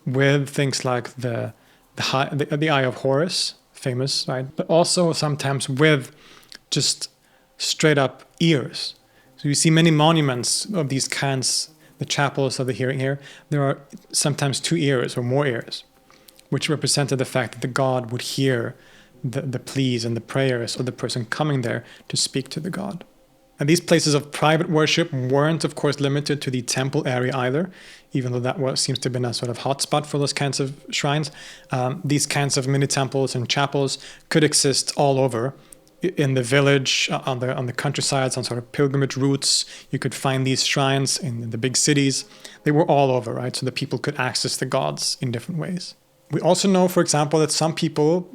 with things like the Eye of Horus, famous, right? But also sometimes with just straight up ears. So you see many monuments of these kinds, the chapels of the hearing ear. There are sometimes 2 ears or more ears, which represented the fact that the god would hear the pleas and the prayers of the person coming there to speak to the god. And these places of private worship weren't, of course, limited to the temple area either, even though that seems to have been a sort of hotspot for those kinds of shrines. These kinds of mini temples and chapels could exist all over. In the village, on the countrysides, on sort of pilgrimage routes, you could find these shrines in the big cities. They were all over, right? So that people could access the gods in different ways. We also know, for example, that some people,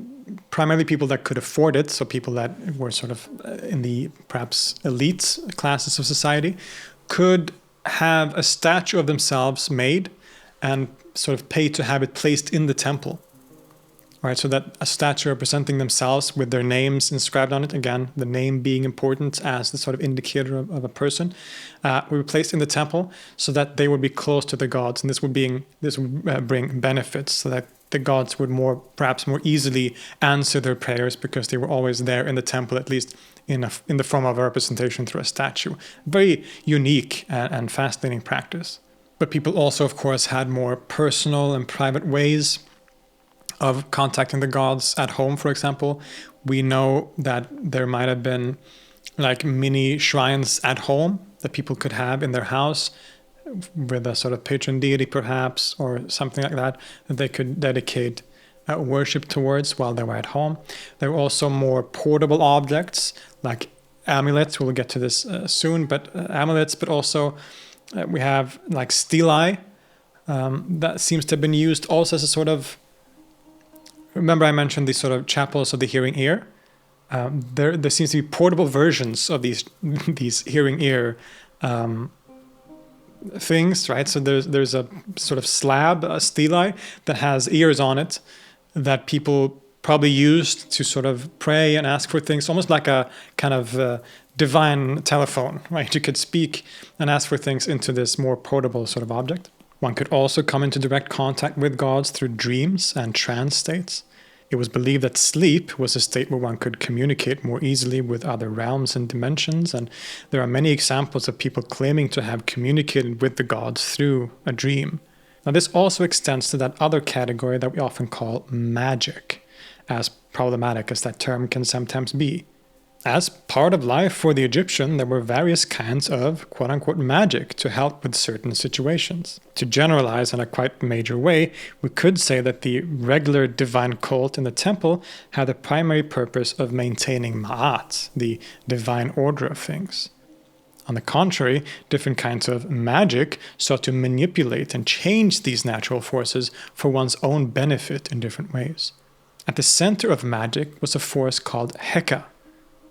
primarily people that could afford it, so people that were sort of in the perhaps elite classes of society, could have a statue of themselves made and sort of pay to have it placed in the temple. Right, so that a statue representing themselves with their names inscribed on it, again, the name being important as the sort of indicator of a person, would be placed in the temple so that they would be close to the gods, and this would bring benefits, so that the gods would perhaps more easily answer their prayers because they were always there in the temple, at least in the form of a representation through a statue. Very unique and fascinating practice. But people also, of course, had more personal and private ways of contacting the gods at home, for example. We know that there might have been like mini shrines at home that people could have in their house with a sort of patron deity perhaps, or something like that they could dedicate worship towards while they were at home. There were also more portable objects like amulets. We'll get to this soon, but amulets, but also we have like stelae that seems to have been used also as a sort of, remember I mentioned these sort of chapels of the hearing ear? There seems to be portable versions of these hearing ear things, right? So there's a sort of slab, a stelae, that has ears on it that people probably used to sort of pray and ask for things, almost like a kind of divine telephone, right? You could speak and ask for things into this more portable sort of object. One could also come into direct contact with gods through dreams and trance states. It was believed that sleep was a state where one could communicate more easily with other realms and dimensions, and there are many examples of people claiming to have communicated with the gods through a dream. Now, this also extends to that other category that we often call magic, as problematic as that term can sometimes be. As part of life for the Egyptian, there were various kinds of quote-unquote magic to help with certain situations. To generalize in a quite major way, we could say that the regular divine cult in the temple had the primary purpose of maintaining ma'at, the divine order of things. On the contrary, different kinds of magic sought to manipulate and change these natural forces for one's own benefit in different ways. At the center of magic was a force called Heka,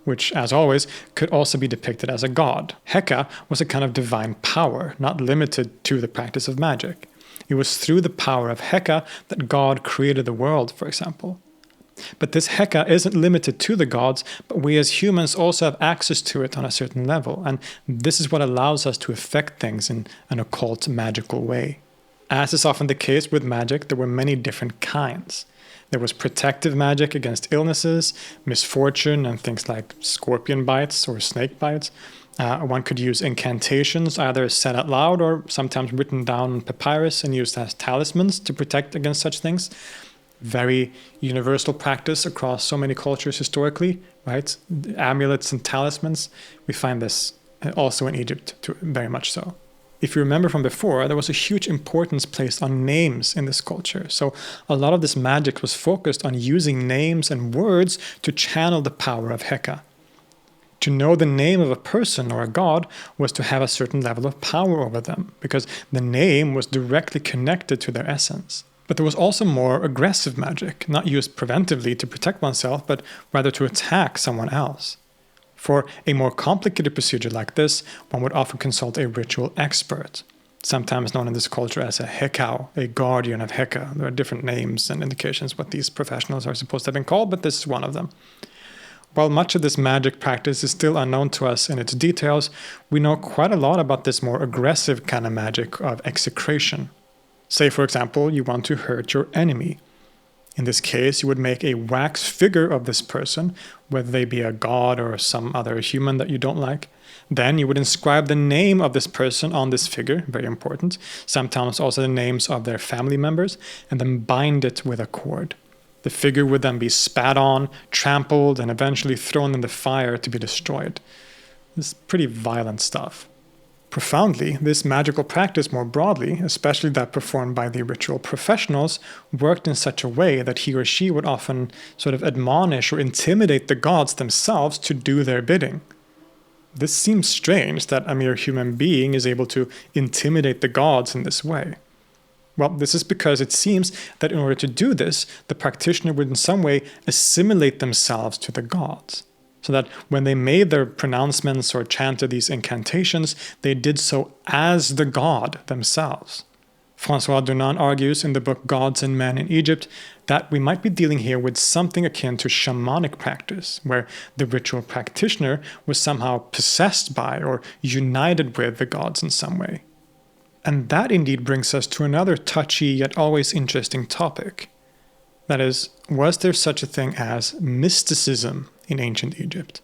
which, as always, could also be depicted as a god. Heka was a kind of divine power, not limited to the practice of magic. It was through the power of Heka that God created the world, for example. But this Heka isn't limited to the gods, but we as humans also have access to it on a certain level, and this is what allows us to affect things in an occult, magical way. As is often the case with magic, there were many different kinds. There was protective magic against illnesses, misfortune, and things like scorpion bites or snake bites. One could use incantations, either said out loud or sometimes written down on papyrus and used as talismans to protect against such things. Very universal practice across so many cultures historically, right? Amulets and talismans. We find this also in Egypt, very much so. If you remember from before, there was a huge importance placed on names in this culture. So a lot of this magic was focused on using names and words to channel the power of Heka. To know the name of a person or a god was to have a certain level of power over them, because the name was directly connected to their essence. But there was also more aggressive magic, not used preventively to protect oneself, but rather to attack someone else. For a more complicated procedure like this, one would often consult a ritual expert, sometimes known in this culture as a Hekau, a guardian of Heka. There are different names and indications what these professionals are supposed to have been called, but this is one of them. While much of this magic practice is still unknown to us in its details, we know quite a lot about this more aggressive kind of magic of execration. Say, for example, you want to hurt your enemy. In this case, you would make a wax figure of this person, whether they be a god or some other human that you don't like. Then you would inscribe the name of this person on this figure, very important, sometimes also the names of their family members, and then bind it with a cord. The figure would then be spat on, trampled, and eventually thrown in the fire to be destroyed. This is pretty violent stuff. Profoundly, this magical practice more broadly, especially that performed by the ritual professionals, worked in such a way that he or she would often sort of admonish or intimidate the gods themselves to do their bidding. This seems strange that a mere human being is able to intimidate the gods in this way. Well, this is because it seems that in order to do this, the practitioner would in some way assimilate themselves to the gods, so that when they made their pronouncements or chanted these incantations, they did so as the god themselves. Françoise Dunand argues in the book Gods and Men in Egypt that we might be dealing here with something akin to shamanic practice, where the ritual practitioner was somehow possessed by or united with the gods in some way. And that indeed brings us to another touchy yet always interesting topic. That is, was there such a thing as mysticism in ancient Egypt?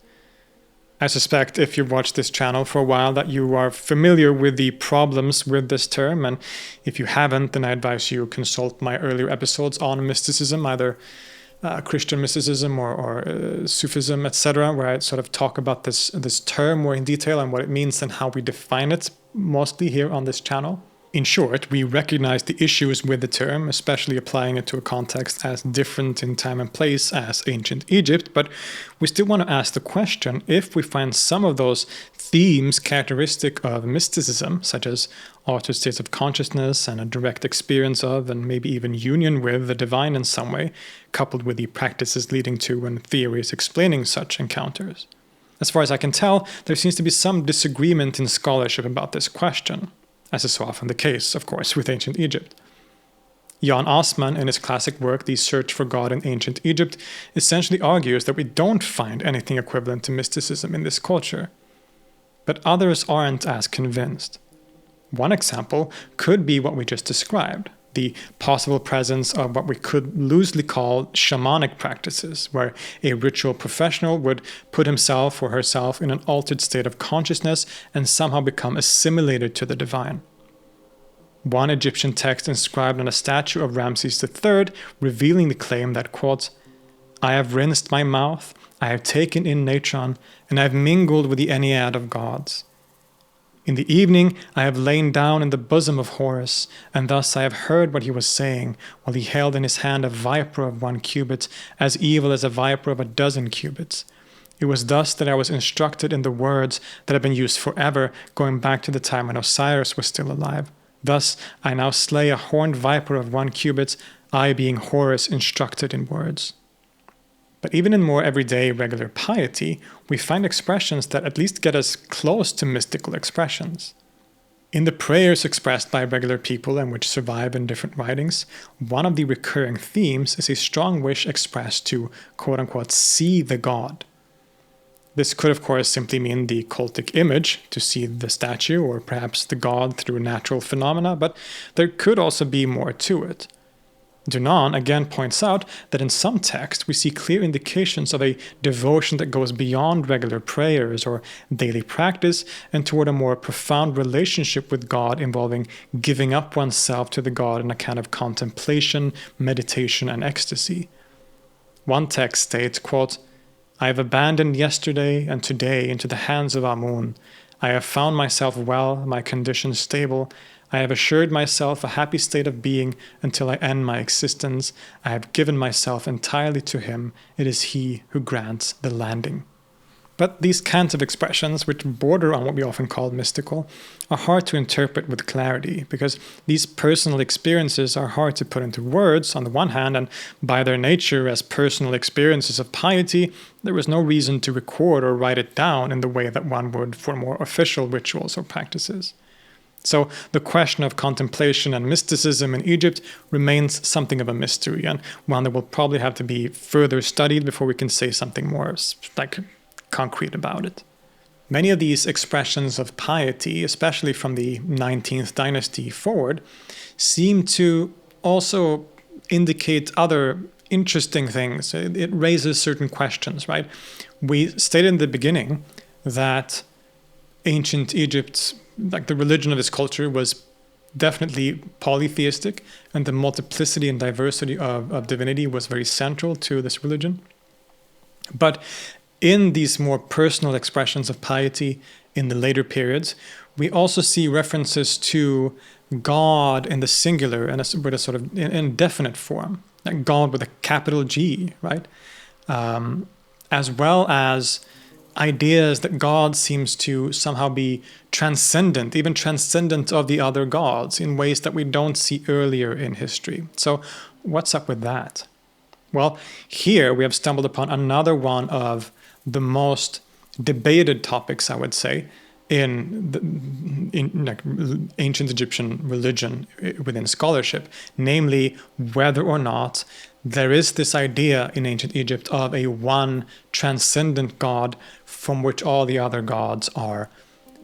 I suspect if you've watched this channel for a while that you are familiar with the problems with this term, and if you haven't, then I advise you consult my earlier episodes on mysticism, either Christian mysticism or Sufism, etc., where I sort of talk about this term more in detail and what it means and how we define it, mostly here on this channel. In short, we recognize the issues with the term, especially applying it to a context as different in time and place as ancient Egypt, but we still want to ask the question if we find some of those themes characteristic of mysticism, such as altered states of consciousness and a direct experience of and maybe even union with the divine in some way, coupled with the practices leading to and theories explaining such encounters. As far as I can tell, there seems to be some disagreement in scholarship about this question, as is so often the case, of course, with ancient Egypt. Jan Assmann, in his classic work, The Search for God in Ancient Egypt, essentially argues that we don't find anything equivalent to mysticism in this culture. But others aren't as convinced. One example could be what we just described, the possible presence of what we could loosely call shamanic practices, where a ritual professional would put himself or herself in an altered state of consciousness and somehow become assimilated to the divine. One Egyptian text inscribed on a statue of Ramses III revealing the claim that, quote, "I have rinsed my mouth, I have taken in natron, and I have mingled with the Ennead of gods. In the evening I have lain down in the bosom of Horus, and thus I have heard what he was saying, while he held in his hand a viper of 1 cubit, as evil as a viper of 12 cubits. It was thus that I was instructed in the words that have been used forever, going back to the time when Osiris was still alive. Thus I now slay a horned viper of 1 cubit, I being Horus instructed in words." But even in more everyday, regular piety, we find expressions that at least get us close to mystical expressions. In the prayers expressed by regular people and which survive in different writings, one of the recurring themes is a strong wish expressed to, quote-unquote, see the god. This could, of course, simply mean the cultic image, to see the statue, or perhaps the god through natural phenomena, but there could also be more to it. Dunand again points out that in some texts we see clear indications of a devotion that goes beyond regular prayers or daily practice and toward a more profound relationship with God involving giving up oneself to the God in a kind of contemplation, meditation, and ecstasy. One text states, quote, "I have abandoned yesterday and today into the hands of Amun. I have found myself well, my condition stable. I have assured myself a happy state of being until I end my existence. I have given myself entirely to him. It is he who grants the landing." But these kinds of expressions, which border on what we often call mystical, are hard to interpret with clarity, because these personal experiences are hard to put into words on the one hand, and by their nature as personal experiences of piety, there is no reason to record or write it down in the way that one would for more official rituals or practices. So the question of contemplation and mysticism in Egypt remains something of a mystery, and one that will probably have to be further studied before we can say something more concrete about it. Many of these expressions of piety, especially from the 19th dynasty forward, seem to also indicate other interesting things. It raises certain questions, right? We stated in the beginning that ancient Egypt, like the religion of this culture, was definitely polytheistic, and the multiplicity and diversity of divinity was very central to this religion. But in these more personal expressions of piety in the later periods, we also see references to God in the singular and with a sort of indefinite form, like God with a capital G, right? As well as ideas that God seems to somehow be transcendent, even transcendent of the other gods in ways that we don't see earlier in history. So what's up with that? Well, here we have stumbled upon another one of the most debated topics, I would say, in like ancient Egyptian religion within scholarship, namely whether or not there is this idea in ancient Egypt of a one transcendent God from which all the other gods are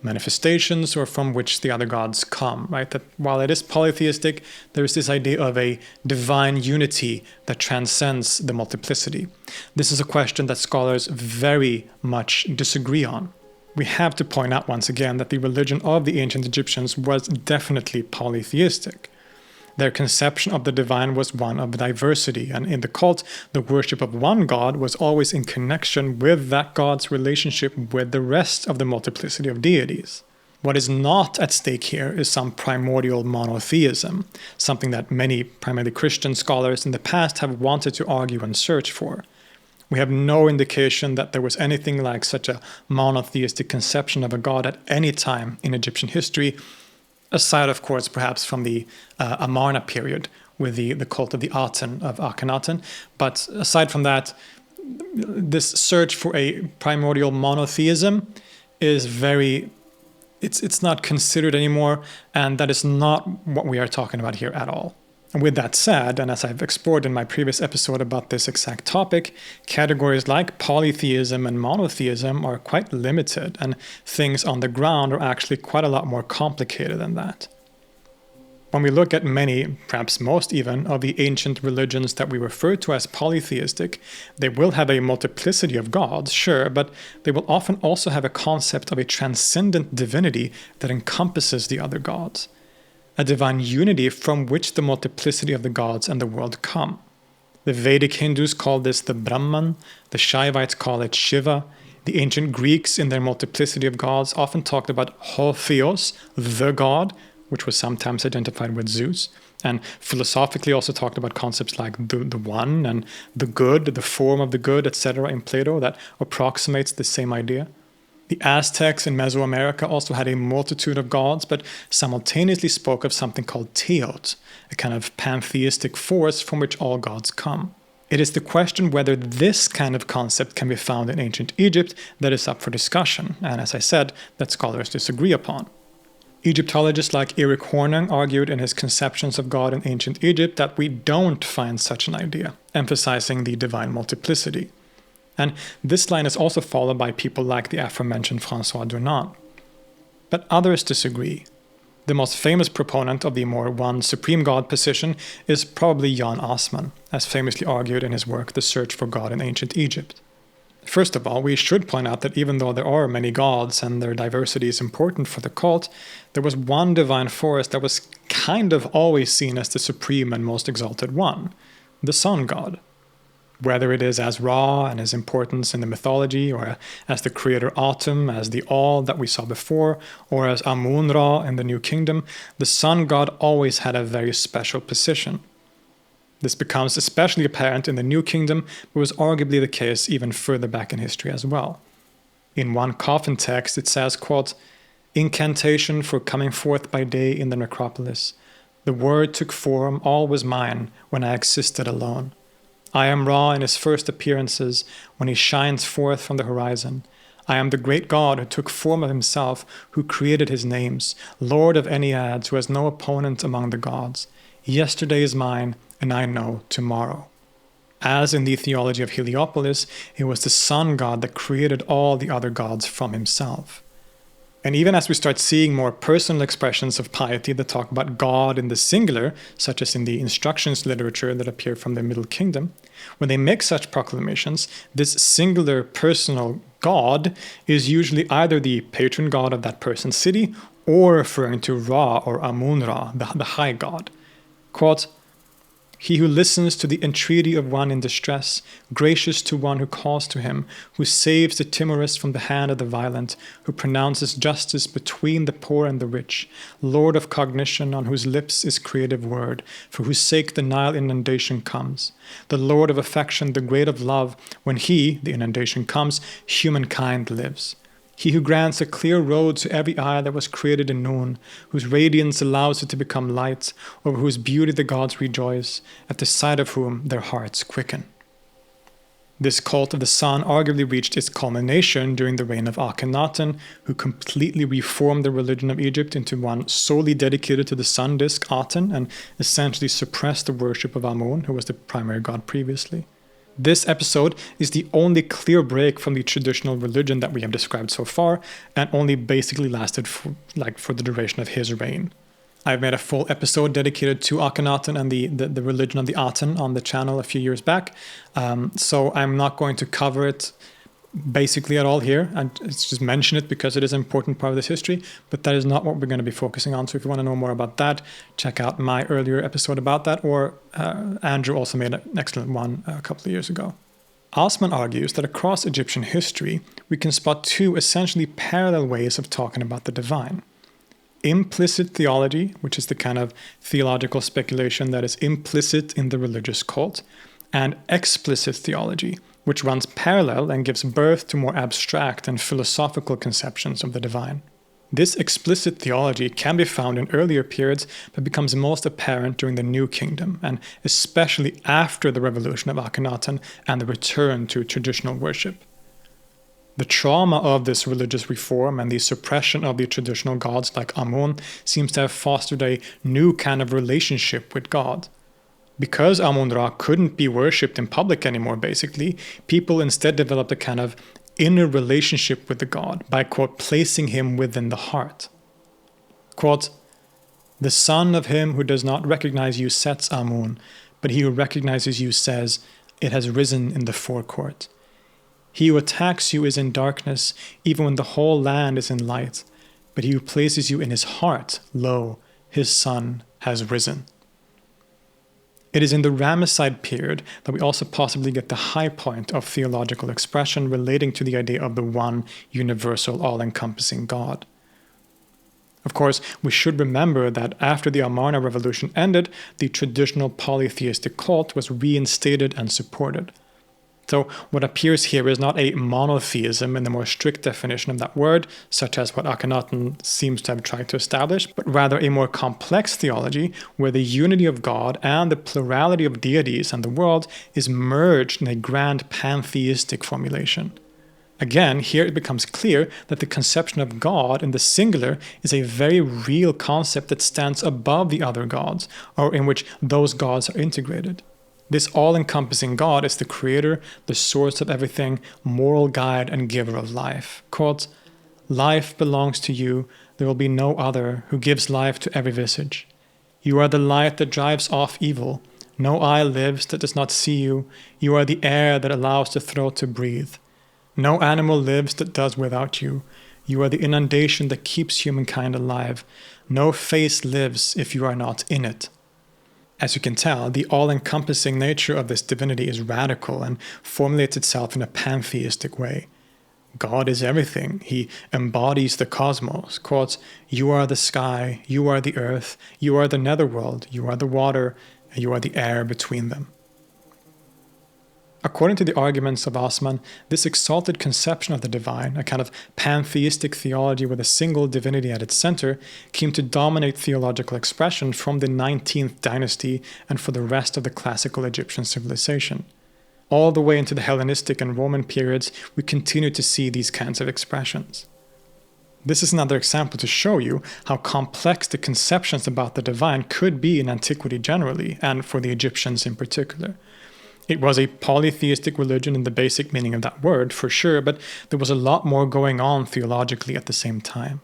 manifestations, or from which the other gods come, right? That while it is polytheistic, there is this idea of a divine unity that transcends the multiplicity. This is a question that scholars very much disagree on. We have to point out once again that the religion of the ancient Egyptians was definitely polytheistic. Their conception of the divine was one of diversity, and in the cult, the worship of one god was always in connection with that god's relationship with the rest of the multiplicity of deities. What is not at stake here is some primordial monotheism, something that many primarily Christian scholars in the past have wanted to argue and search for. We have no indication that there was anything like such a monotheistic conception of a god at any time in Egyptian history, aside, of course, perhaps from the Amarna period with the cult of the Aten of Akhenaten. But aside from that, this search for a primordial monotheism is it's not considered anymore, and that is not what we are talking about here at all. And with that said, and as I've explored in my previous episode about this exact topic, categories like polytheism and monotheism are quite limited, and things on the ground are actually quite a lot more complicated than that. When we look at many, perhaps most even, of the ancient religions that we refer to as polytheistic, they will have a multiplicity of gods, sure, but they will often also have a concept of a transcendent divinity that encompasses the other gods. A divine unity from which the multiplicity of the gods and the world come. The Vedic Hindus call this the Brahman, the Shaivites call it Shiva, the ancient Greeks in their multiplicity of gods often talked about Ho Theos, the god, which was sometimes identified with Zeus, and philosophically also talked about concepts like the one and the good, the form of the good, etc. in Plato that approximates the same idea. The Aztecs in Mesoamerica also had a multitude of gods, but simultaneously spoke of something called Teot, a kind of pantheistic force from which all gods come. It is the question whether this kind of concept can be found in ancient Egypt that is up for discussion, and as I said, that scholars disagree upon. Egyptologists like Erik Hornung argued in his Conceptions of God in Ancient Egypt that we don't find such an idea, emphasizing the divine multiplicity. And this line is also followed by people like the aforementioned Françoise Dunand. But others disagree. The most famous proponent of the more one supreme God position is probably Jan Assmann, as famously argued in his work The Search for God in Ancient Egypt. First of all, we should point out that even though there are many gods and their diversity is important for the cult, there was one divine force that was kind of always seen as the supreme and most exalted one, the sun god. Whether it is as Ra and his importance in the mythology, or as the creator Atum, as the all that we saw before, or as Amun-Ra in the New Kingdom, the sun god always had a very special position. This becomes especially apparent in the New Kingdom, but was arguably the case even further back in history as well. In one coffin text it says, quote, "Incantation for coming forth by day in the necropolis. The word took form, all was mine, when I existed alone. I am Ra in his first appearances, when he shines forth from the horizon. I am the great God who took form of himself, who created his names, Lord of Enneads, who has no opponent among the gods. Yesterday is mine, and I know tomorrow." As in the theology of Heliopolis, it was the sun god that created all the other gods from himself. And even as we start seeing more personal expressions of piety that talk about God in the singular, such as in the instructions literature that appear from the Middle Kingdom, when they make such proclamations, this singular personal God is usually either the patron god of that person's city or referring to Ra or Amun-Ra, the high god. Quote, "He who listens to the entreaty of one in distress, gracious to one who calls to him, who saves the timorous from the hand of the violent, who pronounces justice between the poor and the rich, Lord of cognition, on whose lips is creative word, for whose sake the Nile inundation comes, the Lord of affection, the great of love, when he, the inundation comes, humankind lives. He who grants a clear road to every eye that was created in noon, whose radiance allows it to become light, over whose beauty the gods rejoice, at the sight of whom their hearts quicken." This cult of the sun arguably reached its culmination during the reign of Akhenaten, who completely reformed the religion of Egypt into one solely dedicated to the sun disk Aten and essentially suppressed the worship of Amun, who was the primary god previously. This episode is the only clear break from the traditional religion that we have described so far, and only basically lasted for the duration of his reign. I've made a full episode dedicated to Akhenaten and the religion of the Aten on the channel a few years back, so I'm not going to cover it basically at all here. And it's just mention it because it is an important part of this history, but that is not what we're going to be focusing on. So if you want to know more about that, check out my earlier episode about that, or Andrew also made an excellent one a couple of years ago. Assmann argues that across Egyptian history, we can spot two essentially parallel ways of talking about the divine. Implicit theology, which is the kind of theological speculation that is implicit in the religious cult, and explicit theology, which runs parallel and gives birth to more abstract and philosophical conceptions of the divine. This explicit theology can be found in earlier periods, but becomes most apparent during the New Kingdom, and especially after the revolution of Akhenaten and the return to traditional worship. The trauma of this religious reform and the suppression of the traditional gods like Amun seems to have fostered a new kind of relationship with God. Because Amun-Ra couldn't be worshipped in public anymore, basically, people instead developed a kind of inner relationship with the god by, quote, placing him within the heart. Quote, "The son of him who does not recognize you sets Amun, but he who recognizes you says, 'It has risen in the forecourt.' He who attacks you is in darkness, even when the whole land is in light. But he who places you in his heart, lo, his son has risen." It is in the Ramesside period that we also possibly get the high point of theological expression relating to the idea of the one universal, all-encompassing God. Of course, we should remember that after the Amarna revolution ended, the traditional polytheistic cult was reinstated and supported. So what appears here is not a monotheism in the more strict definition of that word, such as what Akhenaten seems to have tried to establish, but rather a more complex theology where the unity of God and the plurality of deities and the world is merged in a grand pantheistic formulation. Again, here it becomes clear that the conception of God in the singular is a very real concept that stands above the other gods, or in which those gods are integrated. This all-encompassing God is the creator, the source of everything, moral guide, and giver of life. Quote, "Life belongs to you, there will be no other, who gives life to every visage. You are the light that drives off evil. No eye lives that does not see you. You are the air that allows the throat to breathe. No animal lives that does without you. You are the inundation that keeps humankind alive. No face lives if you are not in it." As you can tell, the all-encompassing nature of this divinity is radical and formulates itself in a pantheistic way. God is everything. He embodies the cosmos. Quote, "You are the sky, you are the earth, you are the netherworld, you are the water, and you are the air between them." According to the arguments of Assmann, this exalted conception of the divine, a kind of pantheistic theology with a single divinity at its center, came to dominate theological expression from the 19th dynasty and for the rest of the classical Egyptian civilization. All the way into the Hellenistic and Roman periods, we continue to see these kinds of expressions. This is another example to show you how complex the conceptions about the divine could be in antiquity generally, and for the Egyptians in particular. It was a polytheistic religion in the basic meaning of that word, for sure, but there was a lot more going on theologically at the same time.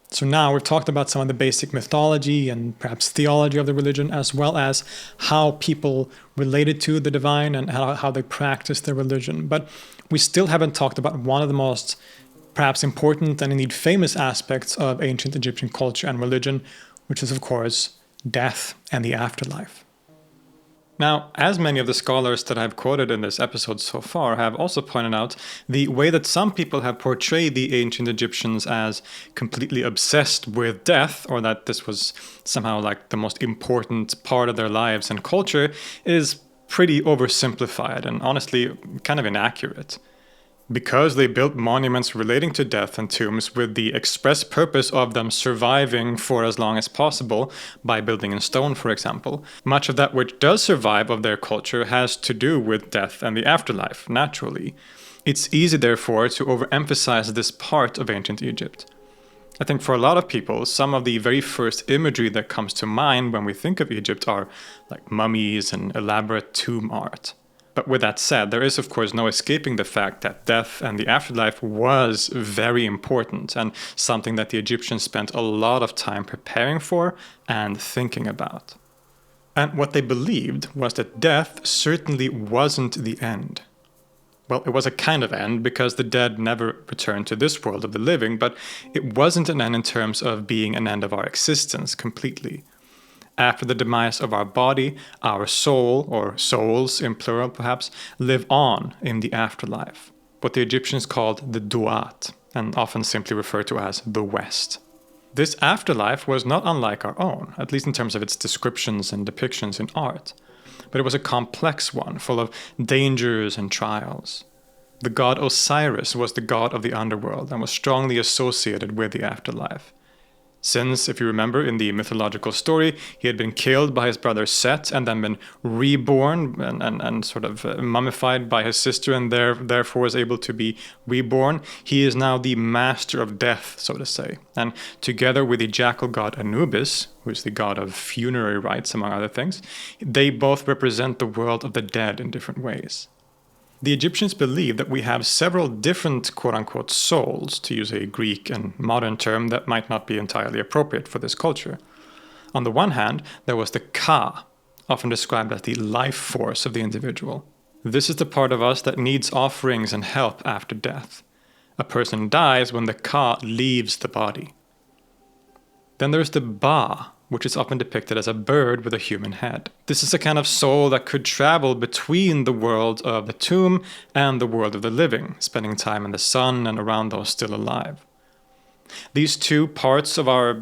So now we've talked about some of the basic mythology and perhaps theology of the religion, as well as how people related to the divine and how they practiced their religion. But we still haven't talked about one of the most perhaps important and indeed famous aspects of ancient Egyptian culture and religion, which is, of course, death and the afterlife. Now, as many of the scholars that I've quoted in this episode so far have also pointed out, the way that some people have portrayed the ancient Egyptians as completely obsessed with death, or that this was somehow like the most important part of their lives and culture, is pretty oversimplified and honestly kind of inaccurate. because they built monuments relating to death and tombs with the express purpose of them surviving for as long as possible by building in stone, for example. Much of that which does survive of their culture has to do with death and the afterlife, naturally. It's easy, therefore, to overemphasize this part of ancient Egypt. I think for a lot of people, some of the very first imagery that comes to mind when we think of Egypt are like mummies and elaborate tomb art. But with that said, there is of course no escaping the fact that death and the afterlife was very important and something that the Egyptians spent a lot of time preparing for and thinking about. And what they believed was that death certainly wasn't the end. Well, it was a kind of end because the dead never returned to this world of the living, but it wasn't an end in terms of being an end of our existence completely. After the demise of our body, our soul, or souls in plural perhaps, live on in the afterlife, what the Egyptians called the Duat, and often simply referred to as the West. This afterlife was not unlike our own, at least in terms of its descriptions and depictions in art, but it was a complex one, full of dangers and trials. The god Osiris was the god of the underworld and was strongly associated with the afterlife. Since, if you remember, in the mythological story, he had been killed by his brother Set and then been reborn and sort of mummified by his sister and therefore was able to be reborn, he is now the master of death, so to say. And together with the jackal god Anubis, who is the god of funerary rites, among other things, they both represent the world of the dead in different ways. The Egyptians believed that we have several different quote-unquote souls, to use a Greek and modern term that might not be entirely appropriate for this culture. On the one hand, there was the Ka, often described as the life force of the individual. This is the part of us that needs offerings and help after death. A person dies when the Ka leaves the body. Then there's the Ba, which is often depicted as a bird with a human head. This is a kind of soul that could travel between the world of the tomb and the world of the living, spending time in the sun and around those still alive. These two parts of our,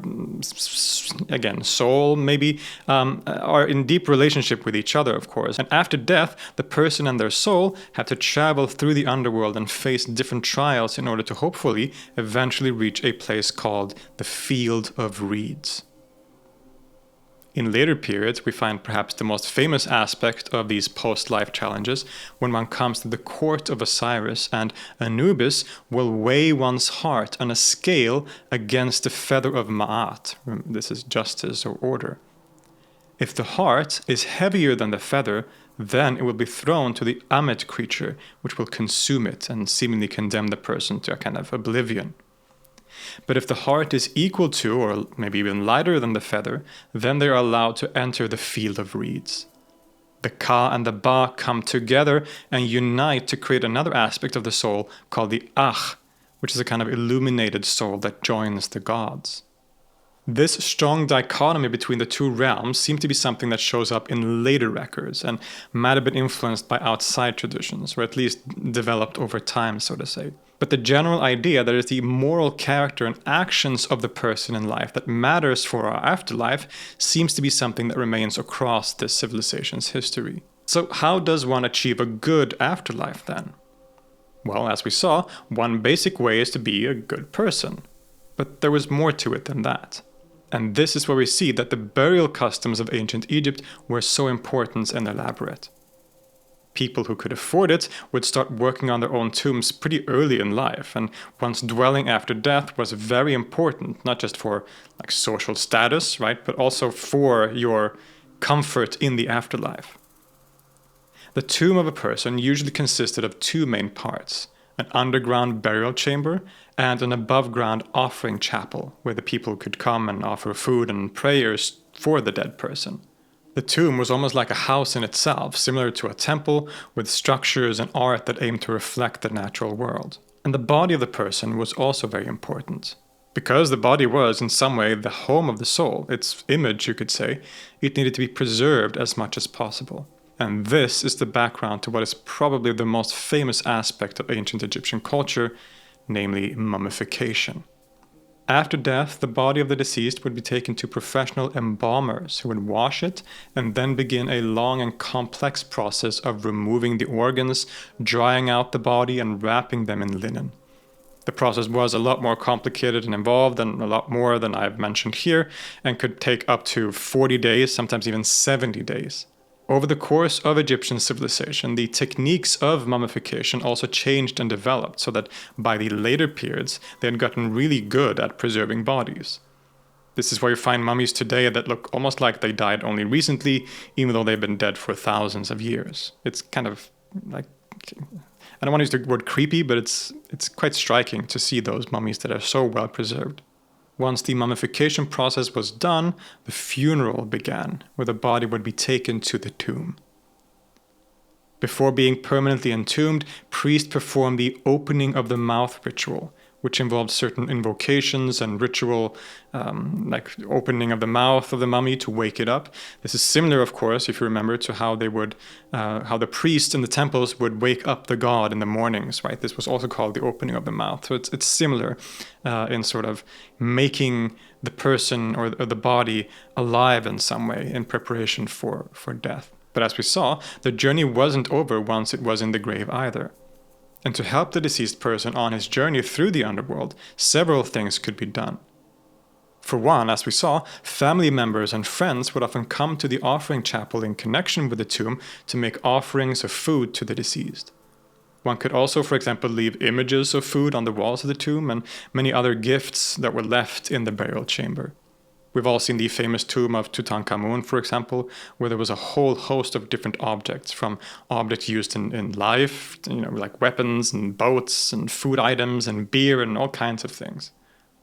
again, soul, maybe, are in deep relationship with each other, of course. And after death, the person and their soul have to travel through the underworld and face different trials in order to hopefully eventually reach a place called the Field of Reeds. In later periods, we find perhaps the most famous aspect of these post-life challenges when one comes to the court of Osiris and Anubis will weigh one's heart on a scale against the feather of Ma'at. This is justice or order. If the heart is heavier than the feather, then it will be thrown to the Amet creature, which will consume it and seemingly condemn the person to a kind of oblivion. But if the heart is equal to, or maybe even lighter than the feather, then they are allowed to enter the Field of Reeds. The Ka and the Ba come together and unite to create another aspect of the soul called the Ach, which is a kind of illuminated soul that joins the gods. This strong dichotomy between the two realms seems to be something that shows up in later records and might have been influenced by outside traditions, or at least developed over time, so to say. But the general idea that it's the moral character and actions of the person in life that matters for our afterlife seems to be something that remains across this civilization's history. So how does one achieve a good afterlife then? Well, as we saw, one basic way is to be a good person. But there was more to it than that. And this is where we see that the burial customs of ancient Egypt were so important and elaborate. People who could afford it would start working on their own tombs pretty early in life, and one's dwelling after death was very important, not just for like social status, right, but also for your comfort in the afterlife. The tomb of a person usually consisted of two main parts: an underground burial chamber and an above-ground offering chapel, where the people could come and offer food and prayers for the dead person. The tomb was almost like a house in itself, similar to a temple, with structures and art that aimed to reflect the natural world. And the body of the person was also very important. Because the body was, in some way, the home of the soul, its image, you could say, it needed to be preserved as much as possible. And this is the background to what is probably the most famous aspect of ancient Egyptian culture, namely mummification. After death, the body of the deceased would be taken to professional embalmers who would wash it and then begin a long and complex process of removing the organs, drying out the body, and wrapping them in linen. The process was a lot more complicated and involved and a lot more than I've mentioned here, and could take up to 40 days, sometimes even 70 days. Over the course of Egyptian civilization, the techniques of mummification also changed and developed so that by the later periods, they had gotten really good at preserving bodies. This is why you find mummies today that look almost like they died only recently, even though they've been dead for thousands of years. It's kind of like, I don't want to use the word creepy, but it's quite striking to see those mummies that are so well preserved. Once the mummification process was done, the funeral began, where the body would be taken to the tomb. Before being permanently entombed, priests performed the opening of the mouth ritual, which involved certain invocations and ritual, like opening of the mouth of the mummy to wake it up. This is similar, of course, if you remember, to how the priests in the temples would wake up the god in the mornings, right? This was also called the opening of the mouth. So it's similar in sort of making the person or the body alive in some way in preparation for death. But as we saw, the journey wasn't over once it was in the grave either. And to help the deceased person on his journey through the underworld, several things could be done. For one, as we saw, family members and friends would often come to the offering chapel in connection with the tomb to make offerings of food to the deceased. One could also, for example, leave images of food on the walls of the tomb and many other gifts that were left in the burial chamber. We've all seen the famous tomb of Tutankhamun, for example, where there was a whole host of different objects, from objects used in life, like weapons and boats and food items and beer and all kinds of things.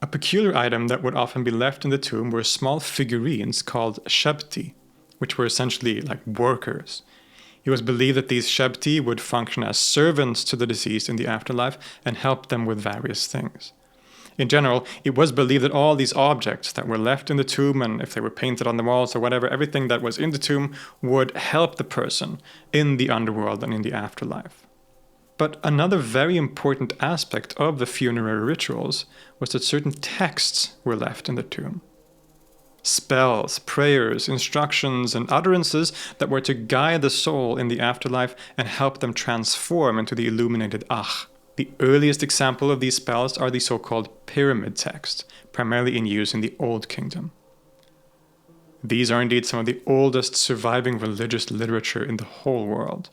A peculiar item that would often be left in the tomb were small figurines called shebti, which were essentially like workers. It was believed that these shebti would function as servants to the deceased in the afterlife and help them with various things. In general, it was believed that all these objects that were left in the tomb, and if they were painted on the walls or whatever, everything that was in the tomb would help the person in the underworld and in the afterlife. But another very important aspect of the funerary rituals was that certain texts were left in the tomb. Spells, prayers, instructions, and utterances that were to guide the soul in the afterlife and help them transform into the illuminated Akh. The earliest example of these spells are the so-called pyramid texts, primarily in use in the Old Kingdom. These are indeed some of the oldest surviving religious literature in the whole world.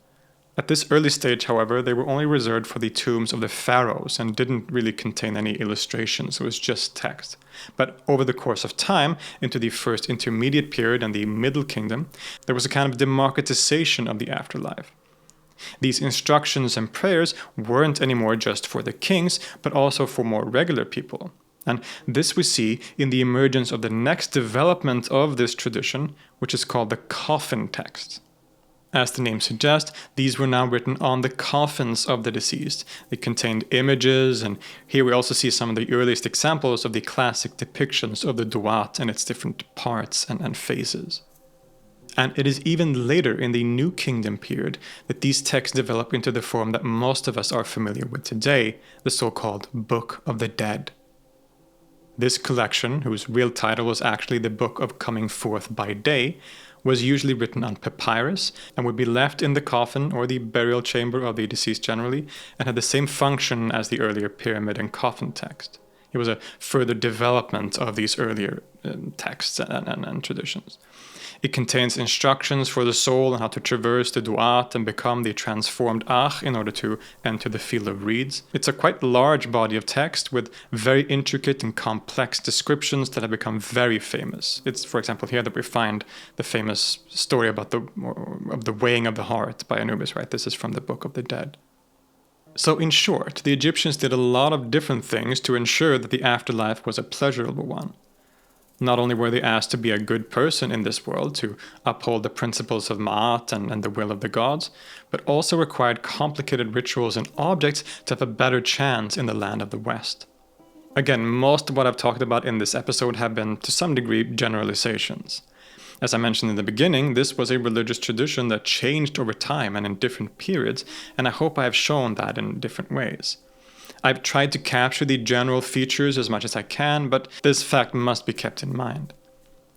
At this early stage, however, they were only reserved for the tombs of the pharaohs and didn't really contain any illustrations, it was just text. But over the course of time, into the first intermediate period and the Middle Kingdom, there was a kind of democratization of the afterlife. These instructions and prayers weren't anymore just for the kings, but also for more regular people. And this we see in the emergence of the next development of this tradition, which is called the coffin text. As the name suggests, these were now written on the coffins of the deceased. They contained images, and here we also see some of the earliest examples of the classic depictions of the duat and its different parts and phases. And it is even later in the New Kingdom period that these texts develop into the form that most of us are familiar with today, the so-called Book of the Dead. This collection, whose real title was actually the Book of Coming Forth by Day, was usually written on papyrus and would be left in the coffin or the burial chamber of the deceased generally, and had the same function as the earlier pyramid and coffin text. It was a further development of these earlier texts and traditions. It contains instructions for the soul on how to traverse the duat and become the transformed Akh in order to enter the field of reeds. It's a quite large body of text with very intricate and complex descriptions that have become very famous. It's, for example, here that we find the famous story about the weighing of the heart by Anubis, right? This is from the Book of the Dead. So in short, the Egyptians did a lot of different things to ensure that the afterlife was a pleasurable one. Not only were they asked to be a good person in this world, to uphold the principles of Ma'at and the will of the gods, but also required complicated rituals and objects to have a better chance in the land of the West. Again, most of what I've talked about in this episode have been, to some degree, generalizations. As I mentioned in the beginning, this was a religious tradition that changed over time and in different periods, and I hope I have shown that in different ways. I've tried to capture the general features as much as I can, but this fact must be kept in mind.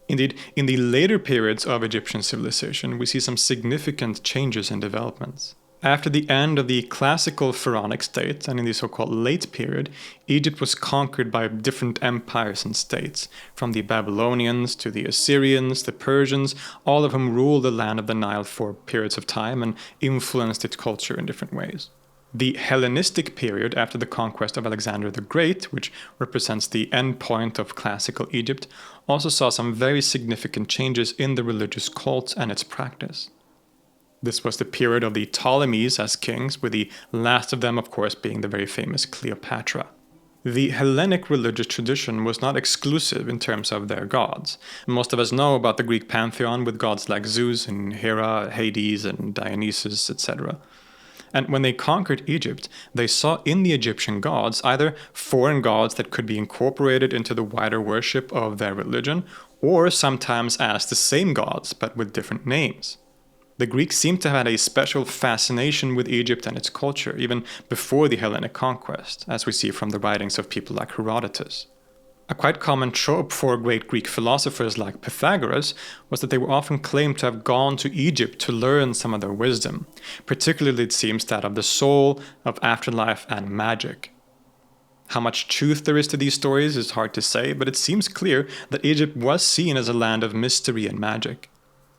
Indeed, in the later periods of Egyptian civilization, we see some significant changes and developments. After the end of the classical pharaonic state, and in the so-called late period, Egypt was conquered by different empires and states, from the Babylonians to the Assyrians, the Persians, all of whom ruled the land of the Nile for periods of time and influenced its culture in different ways. The Hellenistic period after the conquest of Alexander the Great, which represents the end point of classical Egypt, also saw some very significant changes in the religious cult and its practice. This was the period of the Ptolemies as kings, with the last of them, of course, being the very famous Cleopatra. The Hellenic religious tradition was not exclusive in terms of their gods. Most of us know about the Greek pantheon with gods like Zeus and Hera, Hades and Dionysus, etc. And when they conquered Egypt, they saw in the Egyptian gods either foreign gods that could be incorporated into the wider worship of their religion, or sometimes as the same gods but with different names. The Greeks seem to have had a special fascination with Egypt and its culture, even before the Hellenic conquest, as we see from the writings of people like Herodotus. A quite common trope for great Greek philosophers like Pythagoras was that they were often claimed to have gone to Egypt to learn some of their wisdom, particularly it seems that of the soul, of afterlife, and magic. How much truth there is to these stories is hard to say, but it seems clear that Egypt was seen as a land of mystery and magic.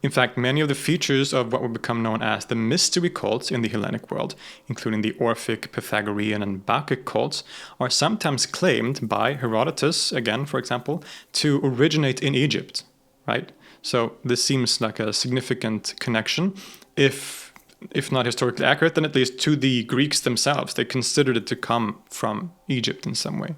In fact, many of the features of what would become known as the mystery cults in the Hellenic world, including the Orphic, Pythagorean, and Bacchic cults, are sometimes claimed by Herodotus, again, for example, to originate in Egypt, right? So this seems like a significant connection. If not historically accurate, then at least to the Greeks themselves. They considered it to come from Egypt in some way.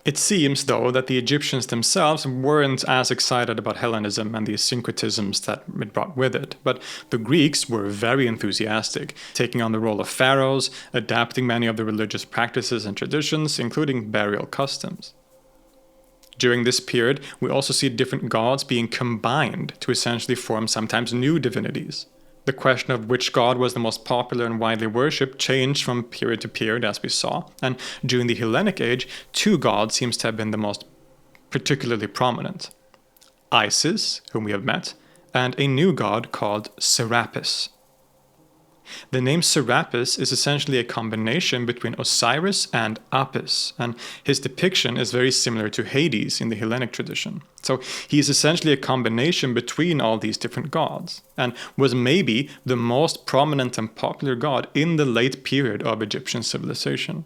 It seems, though, that the Egyptians themselves weren't as excited about Hellenism and the syncretisms that it brought with it, but the Greeks were very enthusiastic, taking on the role of pharaohs, adapting many of the religious practices and traditions, including burial customs. During this period, we also see different gods being combined to essentially form sometimes new divinities. The question of which god was the most popular and widely worshipped changed from period to period, as we saw, and during the Hellenic age, two gods seems to have been the most particularly prominent. Isis, whom we have met, and a new god called Serapis. The name Serapis is essentially a combination between Osiris and Apis, and his depiction is very similar to Hades in the Hellenic tradition. So he is essentially a combination between all these different gods, and was maybe the most prominent and popular god in the late period of Egyptian civilization.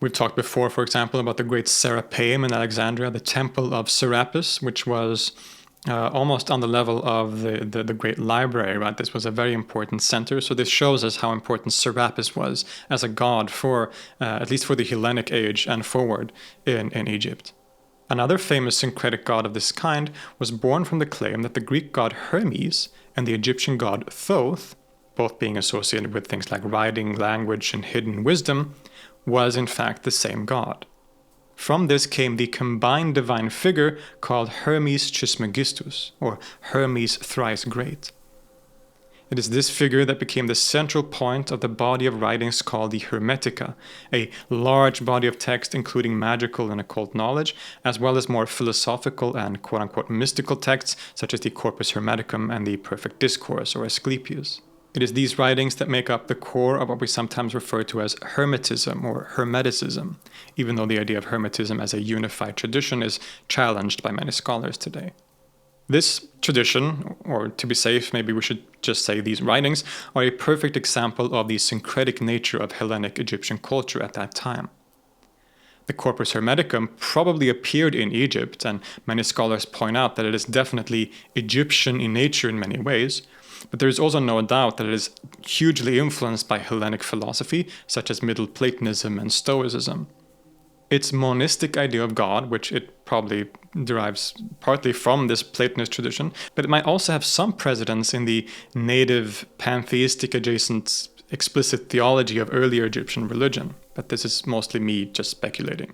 We've talked before, for example, about the great Serapeum in Alexandria, the temple of Serapis, which was almost on the level of the great library, right? This was a very important center. So this shows us how important Serapis was as a god for, at least for the Hellenic age and forward in Egypt. Another famous syncretic god of this kind was born from the claim that the Greek god Hermes and the Egyptian god Thoth, both being associated with things like writing, language, and hidden wisdom, was in fact the same god. From this came the combined divine figure called Hermes Trismegistus, or Hermes Thrice Great. It is this figure that became the central point of the body of writings called the Hermetica, a large body of text including magical and occult knowledge, as well as more philosophical and quote-unquote mystical texts such as the Corpus Hermeticum and the Perfect Discourse, or Asclepius. It is these writings that make up the core of what we sometimes refer to as Hermetism or Hermeticism, even though the idea of Hermetism as a unified tradition is challenged by many scholars today. This tradition, or to be safe, maybe we should just say these writings, are a perfect example of the syncretic nature of Hellenic Egyptian culture at that time. The Corpus Hermeticum probably appeared in Egypt, and many scholars point out that it is definitely Egyptian in nature in many ways, but there is also no doubt that it is hugely influenced by Hellenic philosophy, such as Middle Platonism and Stoicism. Its monistic idea of God, which it probably derives partly from this Platonist tradition, but it might also have some precedence in the native pantheistic adjacent explicit theology of earlier Egyptian religion, but this is mostly me just speculating.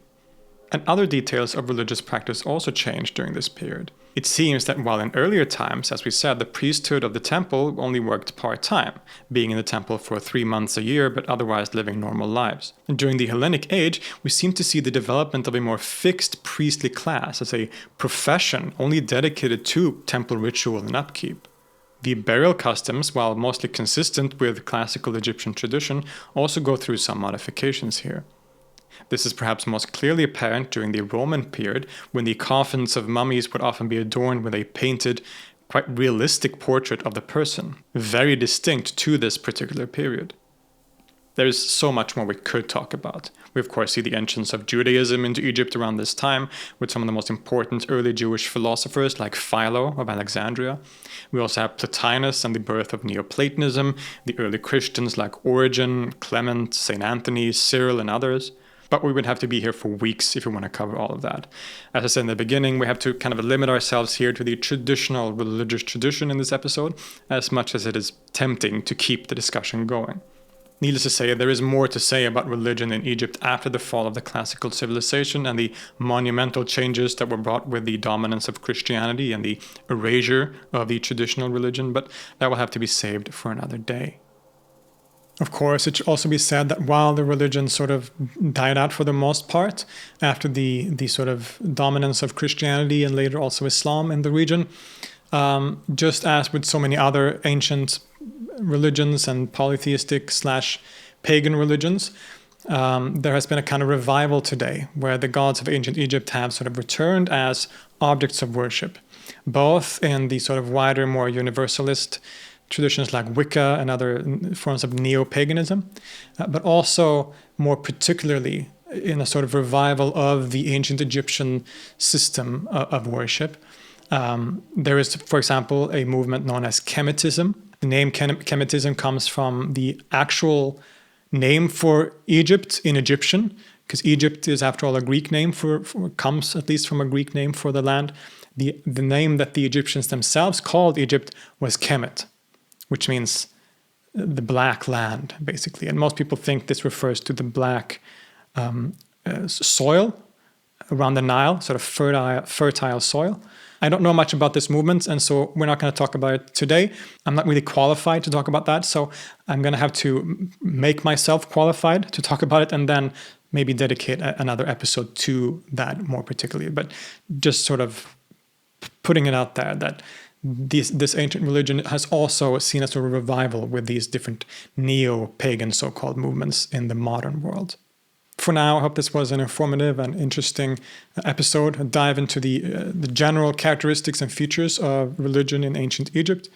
And other details of religious practice also changed during this period. It seems that while in earlier times, as we said, the priesthood of the temple only worked part-time, being in the temple for 3 months a year, but otherwise living normal lives. And during the Hellenic Age, we seem to see the development of a more fixed priestly class as a profession only dedicated to temple ritual and upkeep. The burial customs, while mostly consistent with classical Egyptian tradition, also go through some modifications here. This is perhaps most clearly apparent during the Roman period, when the coffins of mummies would often be adorned with a painted, quite realistic portrait of the person, very distinct to this particular period. There is so much more we could talk about. We of course see the entrance of Judaism into Egypt around this time, with some of the most important early Jewish philosophers like Philo of Alexandria. We also have Plotinus and the birth of Neoplatonism, the early Christians like Origen, Clement, St. Anthony, Cyril, and others. But we would have to be here for weeks if we want to cover all of that. As I said in the beginning, we have to kind of limit ourselves here to the traditional religious tradition in this episode, as much as it is tempting to keep the discussion going. Needless to say, there is more to say about religion in Egypt after the fall of the classical civilization and the monumental changes that were brought with the dominance of Christianity and the erasure of the traditional religion, but that will have to be saved for another day. Of course, it should also be said that while the religion sort of died out for the most part after the sort of dominance of Christianity and later also Islam in the region, just as with so many other ancient religions and polytheistic/pagan religions, there has been a kind of revival today where the gods of ancient Egypt have sort of returned as objects of worship, both in the sort of wider, more universalist traditions like Wicca and other forms of neo-paganism, but also more particularly in a sort of revival of the ancient Egyptian system of worship. There is, for example, a movement known as Kemetism. The name Kemetism comes from the actual name for Egypt in Egyptian, because Egypt is, after all, a Greek name comes at least from a Greek name for the land. The name that the Egyptians themselves called Egypt was Kemet, which means the black land, basically. And most people think this refers to the black soil around the Nile, sort of fertile soil. I don't know much about this movement, and so we're not going to talk about it today. I'm not really qualified to talk about that, so I'm going to have to make myself qualified to talk about it and then maybe dedicate another episode to that more particularly. But just sort of putting it out there that this ancient religion has also seen a sort of revival with these different neo-pagan so-called movements in the modern world. For now, I hope this was an informative and interesting episode, a dive into the general characteristics and features of religion in ancient Egypt.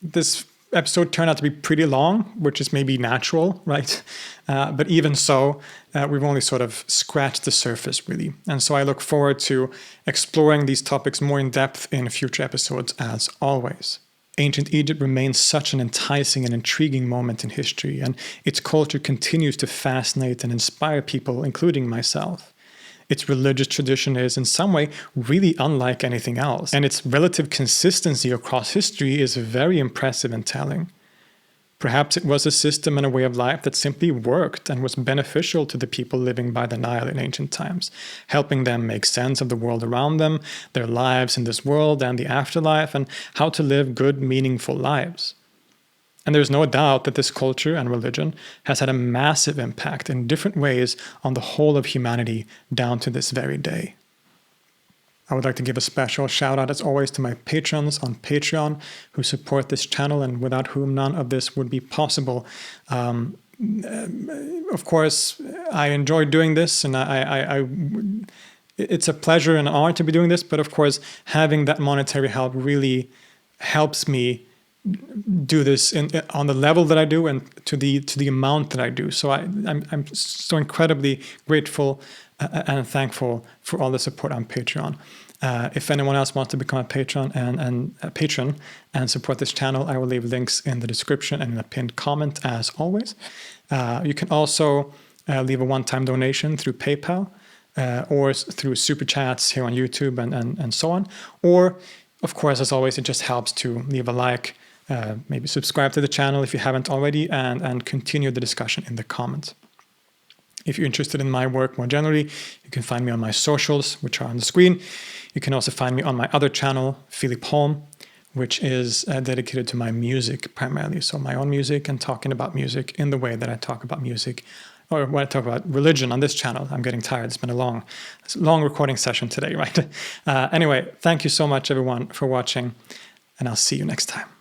This episode turned out to be pretty long, which is maybe natural, right? But even so, we've only sort of scratched the surface, really. And so I look forward to exploring these topics more in depth in future episodes, as always. Ancient Egypt remains such an enticing and intriguing moment in history, and its culture continues to fascinate and inspire people, including myself. Its religious tradition is, in some way, really unlike anything else, and its relative consistency across history is very impressive and telling. Perhaps it was a system and a way of life that simply worked and was beneficial to the people living by the Nile in ancient times, helping them make sense of the world around them, their lives in this world and the afterlife, and how to live good, meaningful lives. And there's no doubt that this culture and religion has had a massive impact in different ways on the whole of humanity down to this very day. I would like to give a special shout out, as always, to my patrons on Patreon who support this channel and without whom none of this would be possible. Of course, I enjoy doing this, and it's a pleasure and an honor to be doing this, but of course, having that monetary help really helps me do this on the level that I do and to the amount that I do. So I'm so incredibly grateful and thankful for all the support on Patreon. If anyone else wants to become a patron and a patron and support this channel, I will leave links in the description and in a pinned comment, as always. You can also leave a one-time donation through PayPal or through super chats here on YouTube and so on. Or, of course, as always, it just helps to leave a like, maybe subscribe to the channel if you haven't already, and continue the discussion in the comments. If you're interested in my work more generally, you can find me on my socials, which are on the screen. You can also find me on my other channel, Filip Holm, which is dedicated to my music primarily. So my own music and talking about music in the way that I talk about music, or when I talk about religion on this channel. I'm getting tired. It's been a long recording session today, right? Anyway, thank you so much, everyone, for watching, and I'll see you next time.